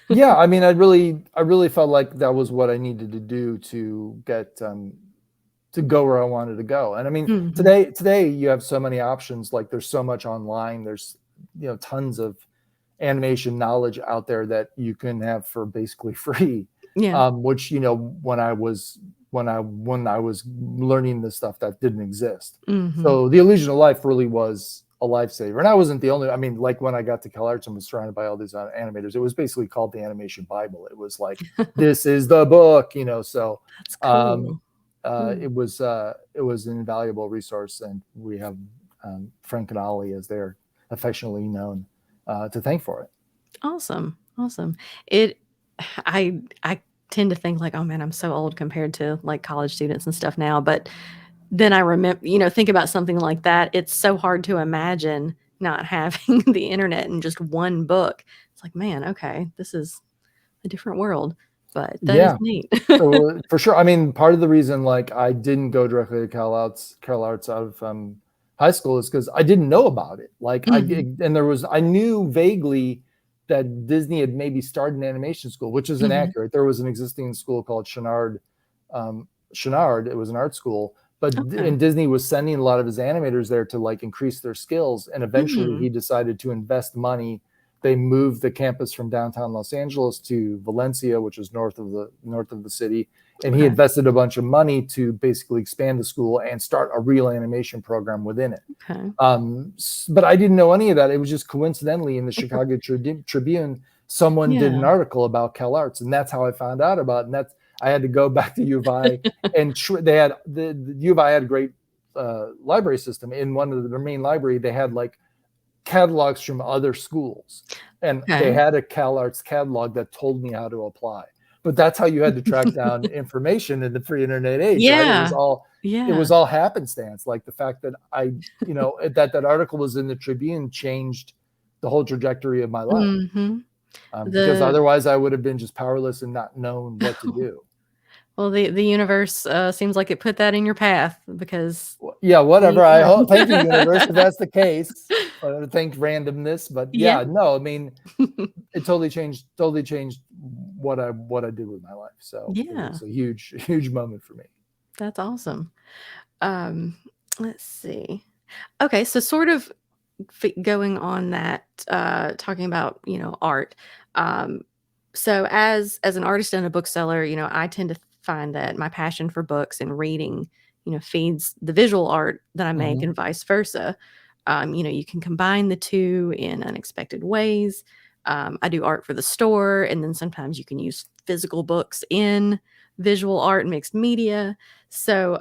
[SPEAKER 2] Yeah, I mean, I really felt like that was what I needed to do to get to go where I wanted to go. And I mean,
[SPEAKER 1] Hmm.
[SPEAKER 2] today you have so many options. Like there's so much online. There's tons of animation knowledge out there that you can have for basically free.
[SPEAKER 1] Yeah.
[SPEAKER 2] Which when I was learning this stuff, that didn't exist.
[SPEAKER 1] Hmm.
[SPEAKER 2] So the illusion of life really was a lifesaver. And I wasn't the only. I mean, like when I got to CalArts and was surrounded by all these animators, it was basically called the Animation Bible. It was like, this is the book. So
[SPEAKER 1] That's
[SPEAKER 2] um,
[SPEAKER 1] cool. Hmm.
[SPEAKER 2] it was an invaluable resource, and we have Frank and Ollie, as they're affectionately known, to thank for it.
[SPEAKER 1] Awesome. Awesome. It I tend to think like, oh man, I'm so old compared to like college students and stuff now, but then I remember, think about something like that. It's so hard to imagine not having the internet and just one book. It's like, man, okay, this is a different world, but that is
[SPEAKER 2] Yeah.
[SPEAKER 1] neat.
[SPEAKER 2] So for sure, I mean, part of the reason like I didn't go directly to CalArts out of high school is because I didn't know about it. Like
[SPEAKER 1] Mhm.
[SPEAKER 2] I knew vaguely that Disney had maybe started an animation school, which is
[SPEAKER 1] Mhm.
[SPEAKER 2] inaccurate. There was an existing school called Chenard. It was an art school, but
[SPEAKER 1] Okay.
[SPEAKER 2] and Disney was sending a lot of his animators there to like increase their skills. And eventually,
[SPEAKER 1] Mm.
[SPEAKER 2] he decided to invest money. They moved the campus from downtown Los Angeles to Valencia, which is north of the city, and he
[SPEAKER 1] Okay.
[SPEAKER 2] invested a bunch of money to basically expand the school and start a real animation program within it.
[SPEAKER 1] Okay.
[SPEAKER 2] But I didn't know any of that. It was just coincidentally in the Chicago Tribune, someone did an
[SPEAKER 1] Yeah.
[SPEAKER 2] article about CalArts, and that's how I found out about it. And that's I had to go back to U of I, and they had the U of I had a great library system. In one of their main library, they had like catalogs from other schools, and they
[SPEAKER 1] Okay.
[SPEAKER 2] had a CalArts catalog that told me how to apply. But that's how you had to track down information in the pre-internet age, right? It was
[SPEAKER 1] Yeah.
[SPEAKER 2] all it
[SPEAKER 1] Yeah.
[SPEAKER 2] was all happenstance. Like the fact that that article was in the Tribune changed the whole trajectory of my life,
[SPEAKER 1] Mhm.
[SPEAKER 2] because
[SPEAKER 1] The
[SPEAKER 2] otherwise I would have been just powerless and not known what to do.
[SPEAKER 1] Well, the universe, seems like it put that in your path because
[SPEAKER 2] Yeah,
[SPEAKER 1] you
[SPEAKER 2] whatever. I hope. Thank you, universe, if
[SPEAKER 1] learned.
[SPEAKER 2] that's the case. Thank randomness, but
[SPEAKER 1] Yeah.
[SPEAKER 2] yeah, no. I mean, it totally changed what I did with my life. So it
[SPEAKER 1] Yeah,
[SPEAKER 2] was a huge moment for me.
[SPEAKER 1] that's awesome. Um, let's see. Okay, so sort of going on that, talking about, art. Um, so as an artist and a bookseller, I tend to find that my passion for books and reading, feeds the visual art that I make
[SPEAKER 2] Hmm.
[SPEAKER 1] and vice versa. You can combine the two in unexpected ways. I do art for the store, and then sometimes you can use physical books in visual art and mixed media. So,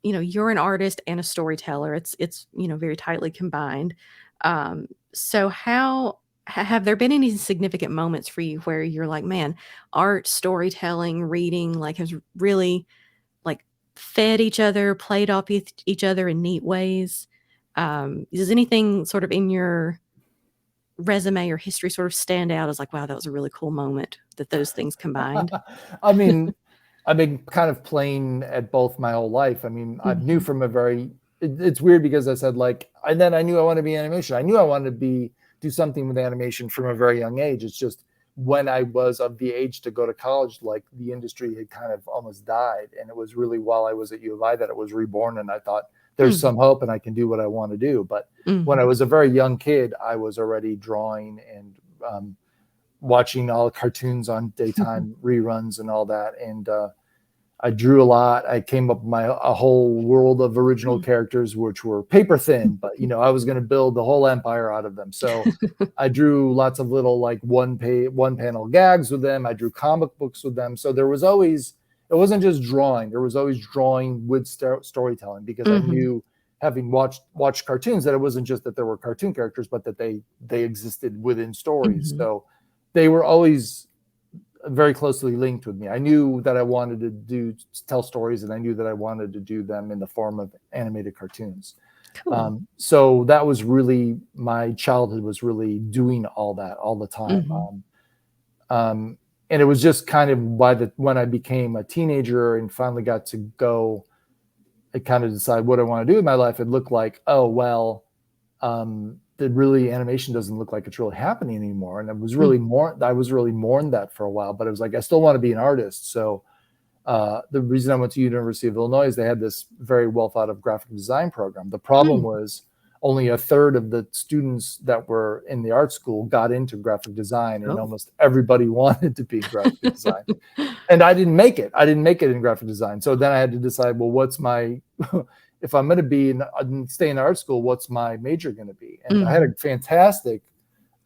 [SPEAKER 1] you're an artist and a storyteller. It's very tightly combined. So have there been any significant moments for you where you're like, man, art, storytelling, reading, like has really like fed each other, played off each other in neat ways? Does anything sort of in your resume or history sort of stand out as like, wow, that was a really cool moment that those things combined?
[SPEAKER 2] I mean, I've been kind of playing at both my whole life. I mean, I knew
[SPEAKER 1] Mhm.
[SPEAKER 2] from a very it's weird because I said like, and then I knew I wanted to be animation. I knew I wanted to do something with animation from a very young age. It's just when I was of the age to go to college, like the industry had kind of almost died, and it was really while I was at U of I that it was reborn, and I thought there's
[SPEAKER 1] Hmm.
[SPEAKER 2] some hope and I can do what I want to do. But when I
[SPEAKER 1] Mhm.
[SPEAKER 2] was a very young kid, I was already drawing and watching all the cartoons on daytime reruns and all that. And I drew a lot. I came up with a whole world of original
[SPEAKER 1] Hmm.
[SPEAKER 2] characters, which were paper thin, but I was going to build the whole empire out of them. So I drew lots of little like one panel gags with them. I drew comic books with them. So it wasn't just drawing. There was always drawing with storytelling, because I
[SPEAKER 1] Mhm.
[SPEAKER 2] knew, having watched cartoons, that it wasn't just that there were cartoon characters, but that they existed within stories.
[SPEAKER 1] Mhm.
[SPEAKER 2] So they were always very closely linked with me. I knew that I wanted to tell stories, and I knew that I wanted to do them in the form of animated cartoons.
[SPEAKER 1] Cool.
[SPEAKER 2] So that was really my childhood, was really doing all that all the time.
[SPEAKER 1] Mhm.
[SPEAKER 2] Um, and it was just kind of when I became a teenager and finally got to go kind of decide what I want to do in my life, it looked like, oh, well, that really animation doesn't look like it's really happening anymore. And I was really mourned that for a while, but it was like, I still want to be an artist. So the reason I went to University of Illinois is they had this very well thought of graphic design program. The problem was only a third of the students that were in the art school got into graphic design, and almost everybody wanted to be in graphic design. And I didn't make it. I didn't make it in graphic design. So then I had to decide, well, what's my, if I'm going to be stay in art school, what's my major going to be? And I had a fantastic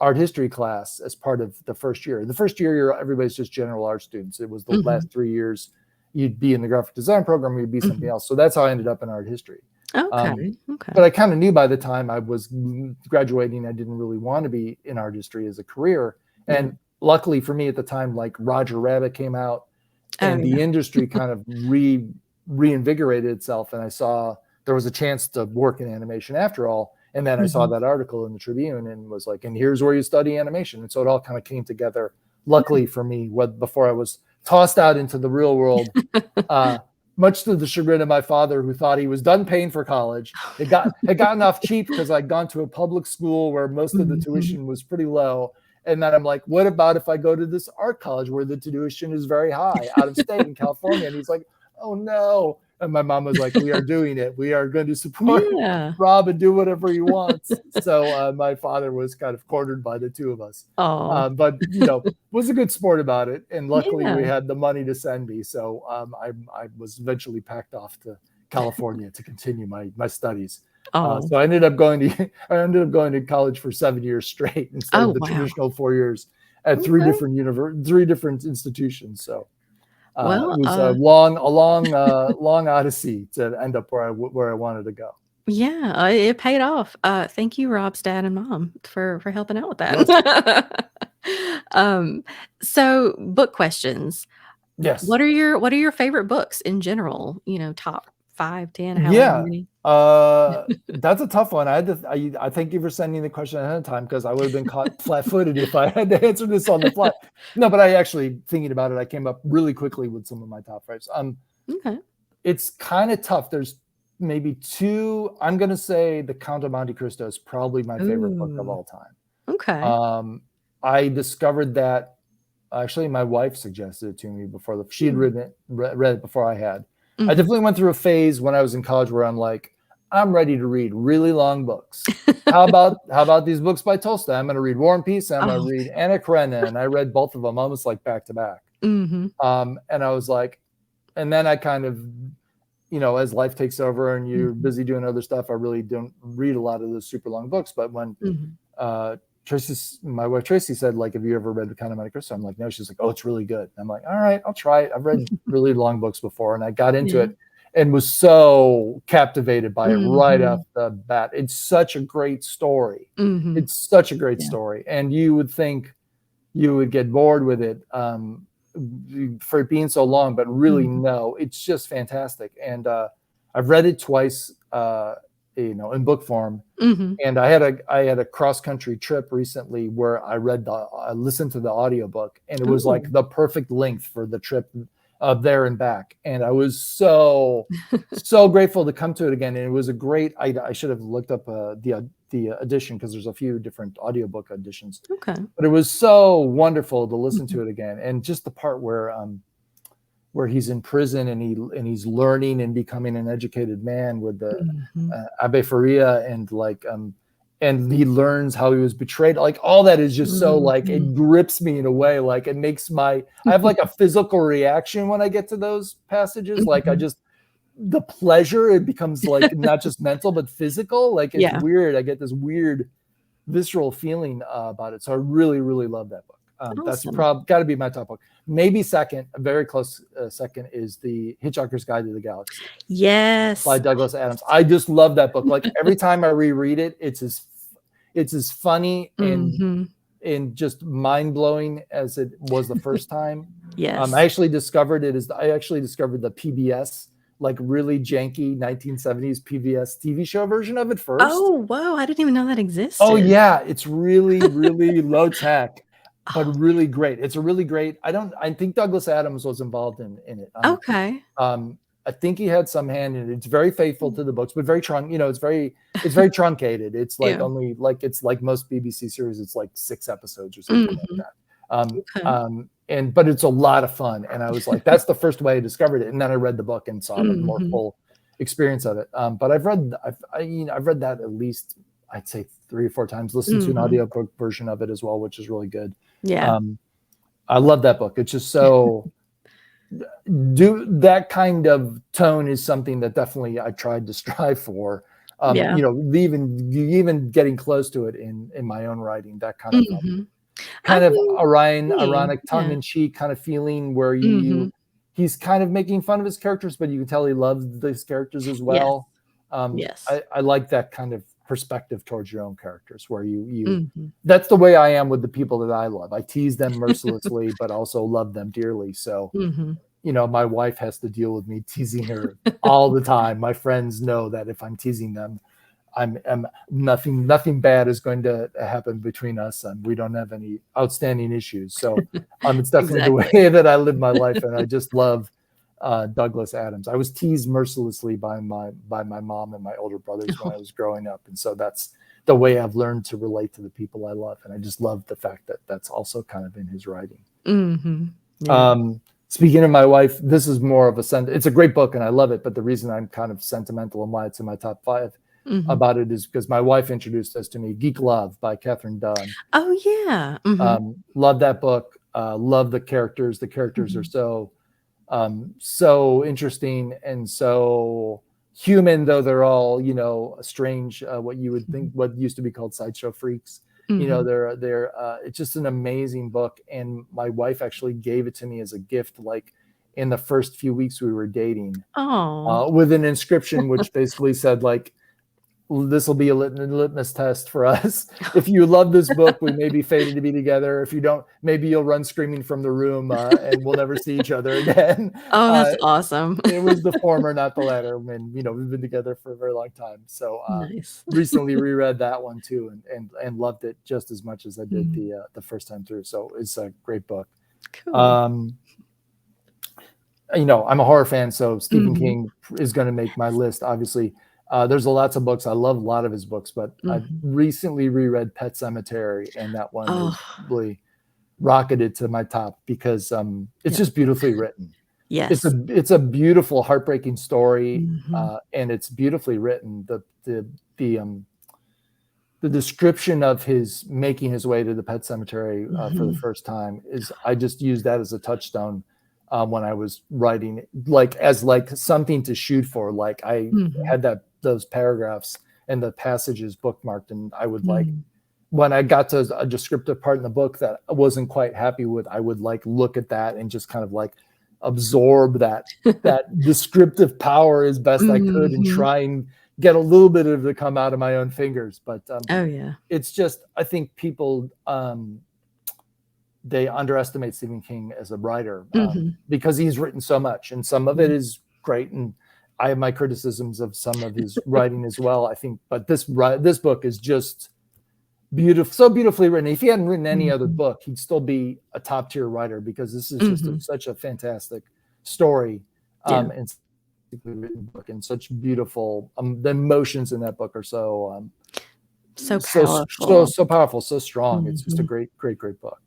[SPEAKER 2] art history class as part of the first year. The first year, everybody's just general art students. It was the last 3 years you'd be in the graphic design program, or you'd be something else. So that's how I ended up in art history.
[SPEAKER 1] Okay.
[SPEAKER 2] But I kind of knew by the time I was graduating, I didn't really want to be in art history as a career. And luckily for me at the time, like Roger Rabbit came out, and the industry kind of reinvigorated itself. And I saw there was a chance to work in animation after all. And then I saw that article in the Tribune and was like, and here's where you study animation. And so it all kind of came together, luckily for me, before I was tossed out into the real world, much to the chagrin of my father, who thought he was done paying for college. It got gotten off cheap because I'd gone to a public school where most of the tuition was pretty low. And then I'm like, what about if I go to this art college where the tuition is very high out of state in California? And he's like, oh no. And my mom was like, we are doing it. We are going to support Rob and do whatever he wants. So my father was kind of cornered by the two of us. But, was a good sport about it. And luckily we had the money to send me. So I was eventually packed off to California to continue my studies. So I ended up going to college for 7 years straight instead of the traditional 4 years at three different institutions. So it was a long odyssey to end up where I wanted to go.
[SPEAKER 1] Yeah, it paid off. Thank you, Rob's dad and mom, for helping out with that. So book questions.
[SPEAKER 2] Yes.
[SPEAKER 1] What are your favorite books in general? Top 5, 10, however many?
[SPEAKER 2] That's a tough one. I thank you for sending the question ahead of time, because I would have been caught flat-footed if I had to answer this on the fly. No, but I actually, thinking about it, I came up really quickly with some of my top fives.
[SPEAKER 1] Okay.
[SPEAKER 2] It's kind of tough. There's maybe two. I'm going to say The Count of Monte Cristo is probably my favorite book of all time.
[SPEAKER 1] Okay.
[SPEAKER 2] I discovered that, actually, my wife suggested it to me before she had read it before I had. I definitely went through a phase when I was in college where I'm like, I'm ready to read really long books. How about these books by Tolstoy? I'm going to read War and Peace. And I'm going to read Anna Karenina. And I read both of them almost like back to back. And I was like, and then I kind of, as life takes over and you're busy doing other stuff, I really don't read a lot of those super long books. But when my wife Tracy said, like, have you ever read The Count of Monte Cristo? I'm like, no. She's like, oh, it's really good. I'm like, all right, I'll try it. I've read really long books before, and I got into it and was so captivated by it right off the bat. It's such a great story. It's such a great story. And you would think you would get bored with it for it being so long, but really no, it's just fantastic. And I've read it twice, in book form. And I had a cross-country trip recently where I listened to the audiobook, and it was like the perfect length for the trip there and back. And I was so grateful to come to it again. And it was a great, I should have looked up the edition, because there's a few different audiobook editions.
[SPEAKER 1] Okay.
[SPEAKER 2] But it was so wonderful to listen to it again. And just the part where he's in prison and he's learning and becoming an educated man with the Abbe Faria, and he learns how he was betrayed. Like, all that is just so, like, it grips me in a way. Like, it makes I have like a physical reaction when I get to those passages. Like, the pleasure, it becomes like not just mental, but physical. Like, it's weird. I get this weird visceral feeling about it. So I really, really love that book. That's got to be my top book. Maybe second, a very close second, is The Hitchhiker's Guide to the Galaxy.
[SPEAKER 1] Yes.
[SPEAKER 2] By Douglas Adams. I just love that book. Like, every time I reread it, it's as funny and just mind-blowing as it was the first time.
[SPEAKER 1] Yes.
[SPEAKER 2] I actually discovered the PBS, like, really janky 1970s PBS TV show version of it first.
[SPEAKER 1] Oh, whoa. I didn't even know that existed.
[SPEAKER 2] Oh, yeah. It's really, really low tech, but really great. It's a really great, I think Douglas Adams was involved in it.
[SPEAKER 1] Okay.
[SPEAKER 2] I think he had some hand in it. It's very faithful to the books, but very it's very truncated. It's like it's like most BBC series. It's like 6 episodes or something like that. But it's a lot of fun. And I was like, that's the first way I discovered it. And then I read the book and saw the more full experience of it. But I've read that at least, I'd say 3 or 4 times, listened to an audiobook version of it as well, which is really good.
[SPEAKER 1] Yeah.
[SPEAKER 2] I love that book. It's just so that kind of tone is something that definitely I tried to strive for. Even getting close to it in my own writing, that kind of ironic, tongue-in-cheek kind of feeling where he's kind of making fun of his characters, but you can tell he loves these characters as well. I like that kind of perspective towards your own characters, where you that's the way I am with the people that I love. I tease them mercilessly, but also love them dearly. So my wife has to deal with me teasing her all the time. My friends know that if I'm teasing them, I'm nothing bad is going to happen between us, and we don't have any outstanding issues. So it's definitely the way that I live my life, and I just love Douglas Adams. I was teased mercilessly by my mom and my older brothers when I was growing up, and so that's the way I've learned to relate to the people I love, and I just love the fact that that's also kind of in his writing. Speaking of my wife, this is more of it's a great book and I love it, but the reason I'm kind of sentimental and why it's in my top 5 about it is because my wife introduced this to me. Geek Love by Catherine Dunn.
[SPEAKER 1] Oh yeah.
[SPEAKER 2] Love that book. Love the characters. The characters are so interesting and so human, though they're all strange, what you would think what used to be called sideshow freaks. They're it's just an amazing book, and my wife actually gave it to me as a gift, like in the first few weeks we were dating, with an inscription which basically said, like, this will be a litmus test for us. If you love this book, we may be fated to be together. If you don't, maybe you'll run screaming from the room and we'll never see each other again.
[SPEAKER 1] Oh, that's awesome.
[SPEAKER 2] It was the former, not the latter. And we've been together for a very long time. So
[SPEAKER 1] nice.
[SPEAKER 2] Recently reread that one too, and loved it just as much as I did the first time through. So it's a great book.
[SPEAKER 1] Cool.
[SPEAKER 2] I'm a horror fan, so Stephen King is going to make my list, obviously. There's lots of books. I love a lot of his books, but I recently reread Pet Sematary, and that one has really rocketed to my top because it's just beautifully written.
[SPEAKER 1] Yes,
[SPEAKER 2] it's a beautiful, heartbreaking story, and it's beautifully written. The description of his making his way to the Pet Sematary for the first time I just used that as a touchstone. When I was writing, as something to shoot for, like I had those paragraphs and the passages bookmarked, and I would when I got to a descriptive part in the book that I wasn't quite happy with, I would look at that and just kind of absorb that descriptive power as best I could and try and get a little bit of it to come out of my own fingers. But it's just, I think people they underestimate Stephen King as a writer because he's written so much, and some of it is great, and I have my criticisms of some of his writing as well, I think. But this book is just beautiful, so beautifully written. If he hadn't written any other book, he'd still be a top tier writer, because this is just such a fantastic story, and written book, and such beautiful. The emotions in that book are so powerful, so powerful, so strong. It's just a great book.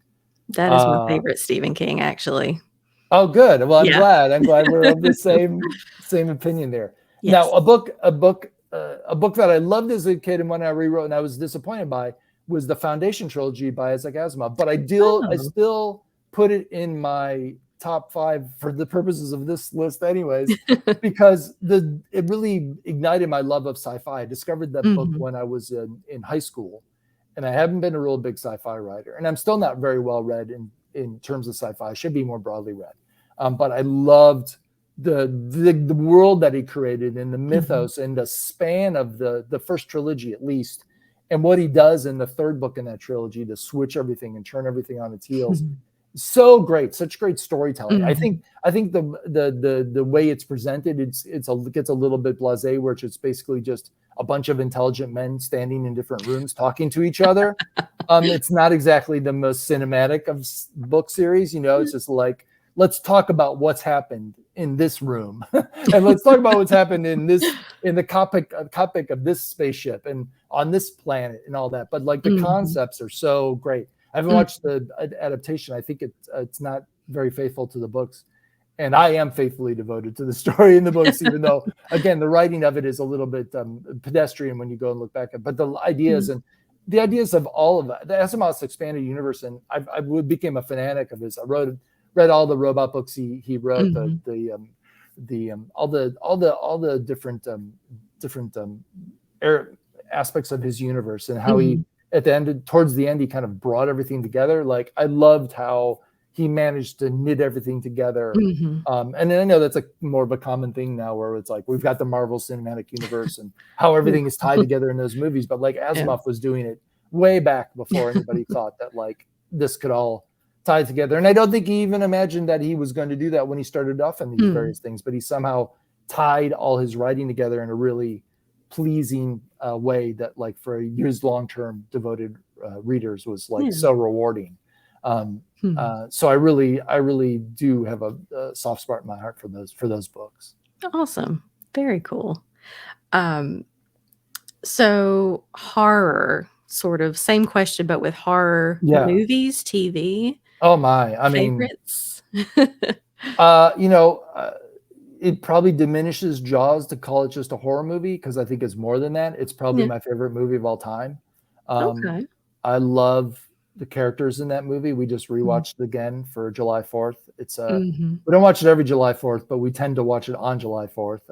[SPEAKER 1] That is my favorite Stephen King, actually.
[SPEAKER 2] Oh, good. Well, I'm glad we're of the same opinion there. Yes. Now, a book that I loved as a kid and one I rewrote and I was disappointed by was the Foundation trilogy by Isaac Asimov. But I still put it in my top 5 for the purposes of this list, anyways, because it really ignited my love of sci-fi. I discovered that book when I was in high school. And I haven't been a real big sci-fi writer, and I'm still not very well read in terms of sci-fi. I should be more broadly read, but I loved the world that he created and the mythos and the span of the first trilogy, at least, and what he does in the third book in that trilogy to switch everything and turn everything on its heels. So great, such great storytelling. I think the way it's presented, it gets a little bit blasé, where it's basically just a bunch of intelligent men standing in different rooms talking to each other. It's not exactly the most cinematic of book series, it's just let's talk about what's happened in this room, and let's talk about what's happened in the cockpit of this spaceship and on this planet and all that. But like the concepts are so great. I haven't watched the adaptation. I think it's not very faithful to the books. And I am faithfully devoted to the story in the books, even though, again, the writing of it is a little bit pedestrian when you go and look back at. But the ideas and the ideas of all of the Asimov's expanded universe, and I became a fanatic of his. I read all the robot books he wrote, all the different aspects of his universe, and how he towards the end he kind of brought everything together. Like I loved how he managed to knit everything together. And I know that's more of a common thing now, where it's like we've got the Marvel Cinematic Universe and how everything is tied together in those movies. But like Asimov was doing it way back before anybody thought that like this could all tie together. And I don't think he even imagined that he was going to do that when he started off in these various things. But he somehow tied all his writing together in a really pleasing way that, like, for his long-term devoted readers was like so rewarding. So I really do have a soft spot in my heart for those books.
[SPEAKER 1] Awesome. Very cool. So horror, sort of same question, but with horror movies, TV.
[SPEAKER 2] Oh my, I
[SPEAKER 1] favorites?
[SPEAKER 2] It probably diminishes Jaws to call it just a horror movie, because I think it's more than that. It's probably my favorite movie of all time.
[SPEAKER 1] Okay.
[SPEAKER 2] I love the characters in that movie. We just rewatched it again for July 4th. It's we don't watch it every July 4th, but we tend to watch it on July 4th.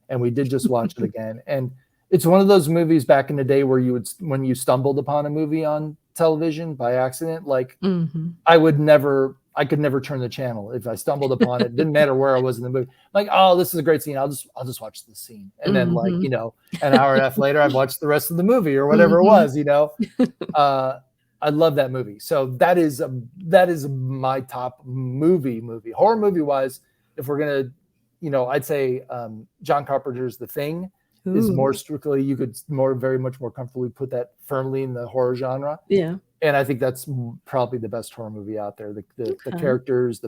[SPEAKER 2] And we did just watch it again. And it's one of those movies back in the day where when you stumbled upon a movie on television by accident, like I could never turn the channel if I stumbled upon it. It didn't matter where I was in the movie. Like, oh, this is a great scene. I'll just watch this scene. And then like, an hour and a half later, I've watched the rest of the movie or whatever it was, I love that movie. So that is my top movie. Horror movie wise, if we're going to, I'd say John Carpenter's The Thing is more strictly, you could very much more comfortably put that firmly in the horror genre.
[SPEAKER 1] Yeah.
[SPEAKER 2] And I think that's probably the best horror movie out there. The characters,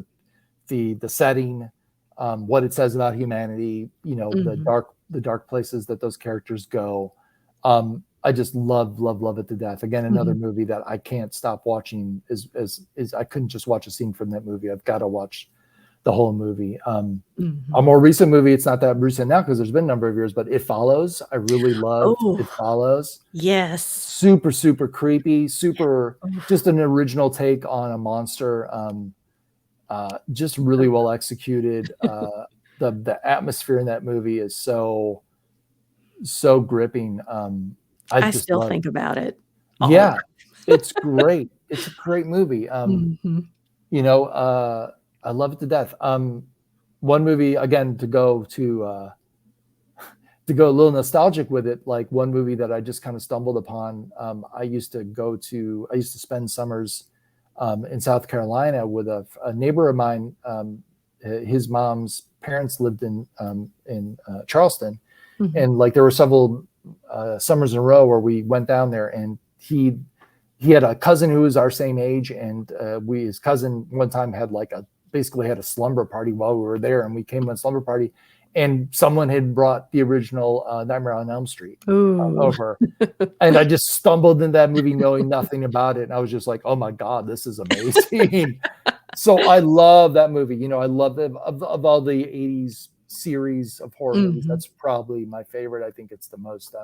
[SPEAKER 2] the setting, what it says about humanity, the dark places that those characters go. I just love it to death. Again, another movie that I can't stop watching is I couldn't just watch a scene from that movie. I've got to watch the whole movie. A more recent movie, it's not that recent now because there's been a number of years, but It Follows. I really love It Follows.
[SPEAKER 1] Yes.
[SPEAKER 2] Super, super creepy, super just an original take on a monster. Just really well executed. The atmosphere in that movie is so gripping. I
[SPEAKER 1] still think about it.
[SPEAKER 2] Yeah, it's great. It's a great movie. I love it to death. One movie, again, to go a little nostalgic with it, like one movie that I just kind of stumbled upon. I used to spend summers in South Carolina with a neighbor of mine. His mom's parents lived in Charleston, and like there were several summers in a row where we went down there, and he had a cousin who was our same age, and his cousin one time had basically had a slumber party while we were there, and we came to a slumber party, and someone had brought the original Nightmare on Elm Street over, and I just stumbled into that movie knowing nothing about it, and I was just like, oh my god, this is amazing. So I love that movie. I love it. Of all the 80s series of horror movies, that's probably my favorite. I think it's the most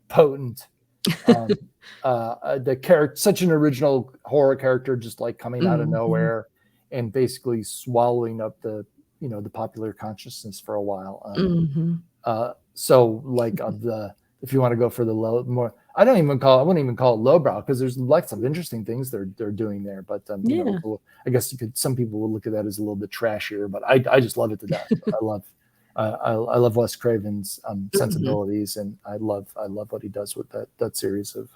[SPEAKER 2] potent. The character, such an original horror character, just like coming out of nowhere and basically swallowing up the popular consciousness for a while. So like if you want to go for the low more, I wouldn't even call it lowbrow, because there's lots of interesting things they're doing there. But I guess some people will look at that as a little bit trashier, but I just love it to death. I love Wes Craven's sensibilities, and I love what he does with that series of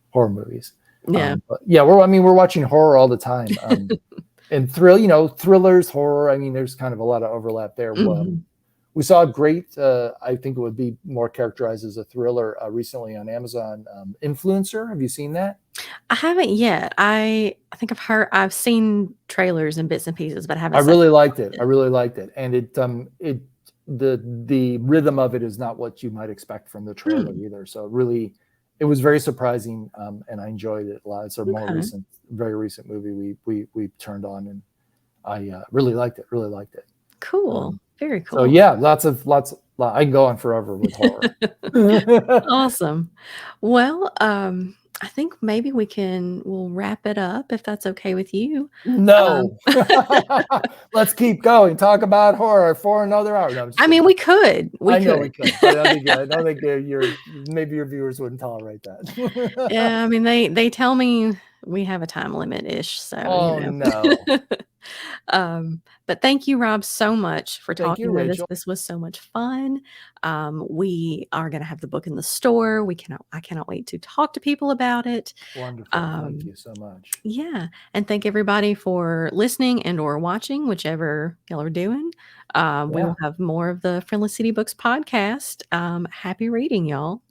[SPEAKER 2] horror movies. We're watching horror all the time, and thrillers, horror. I mean, there's kind of a lot of overlap there. We saw a great, I think it would be more characterized as a thriller recently on Amazon, Influencer. Have you seen that?
[SPEAKER 1] I haven't yet. I think I've seen trailers and bits and pieces, but I
[SPEAKER 2] I
[SPEAKER 1] haven't sat
[SPEAKER 2] really
[SPEAKER 1] down and
[SPEAKER 2] liked
[SPEAKER 1] watched
[SPEAKER 2] it. I
[SPEAKER 1] it.
[SPEAKER 2] really liked it, and the rhythm of it is not what you might expect from the trailer
[SPEAKER 1] Hmm,
[SPEAKER 2] either. So it was very surprising, and I enjoyed it a lot. It's a
[SPEAKER 1] okay.
[SPEAKER 2] very recent movie we turned on, and I really liked it. Really liked it.
[SPEAKER 1] Cool.
[SPEAKER 2] Um,
[SPEAKER 1] Very
[SPEAKER 2] so
[SPEAKER 1] cool.
[SPEAKER 2] yeah, I can go on forever with horror.
[SPEAKER 1] Awesome. Well, I think maybe we'll wrap it up if that's okay with you. Um,
[SPEAKER 2] No. Let's keep going. Talk about horror for another hour. No, I'm just
[SPEAKER 1] I
[SPEAKER 2] kidding.
[SPEAKER 1] mean, we could. We
[SPEAKER 2] I know we
[SPEAKER 1] could.
[SPEAKER 2] could, but I don't think maybe your viewers wouldn't tolerate that.
[SPEAKER 1] Yeah, I mean, they tell me we have a time limit-ish, so,
[SPEAKER 2] Oh no.
[SPEAKER 1] But thank you, Rob, so much for
[SPEAKER 2] Thank you,
[SPEAKER 1] talking with us.
[SPEAKER 2] Rachel.
[SPEAKER 1] This was so much fun. We are gonna have the book in the store. I cannot wait to talk to people about it.
[SPEAKER 2] Wonderful. Thank
[SPEAKER 1] Um,
[SPEAKER 2] you so much.
[SPEAKER 1] yeah, and thank everybody for listening and or watching, whichever y'all are doing. We
[SPEAKER 2] Yeah.
[SPEAKER 1] will have more of the Friendless City Books podcast. Happy reading, y'all.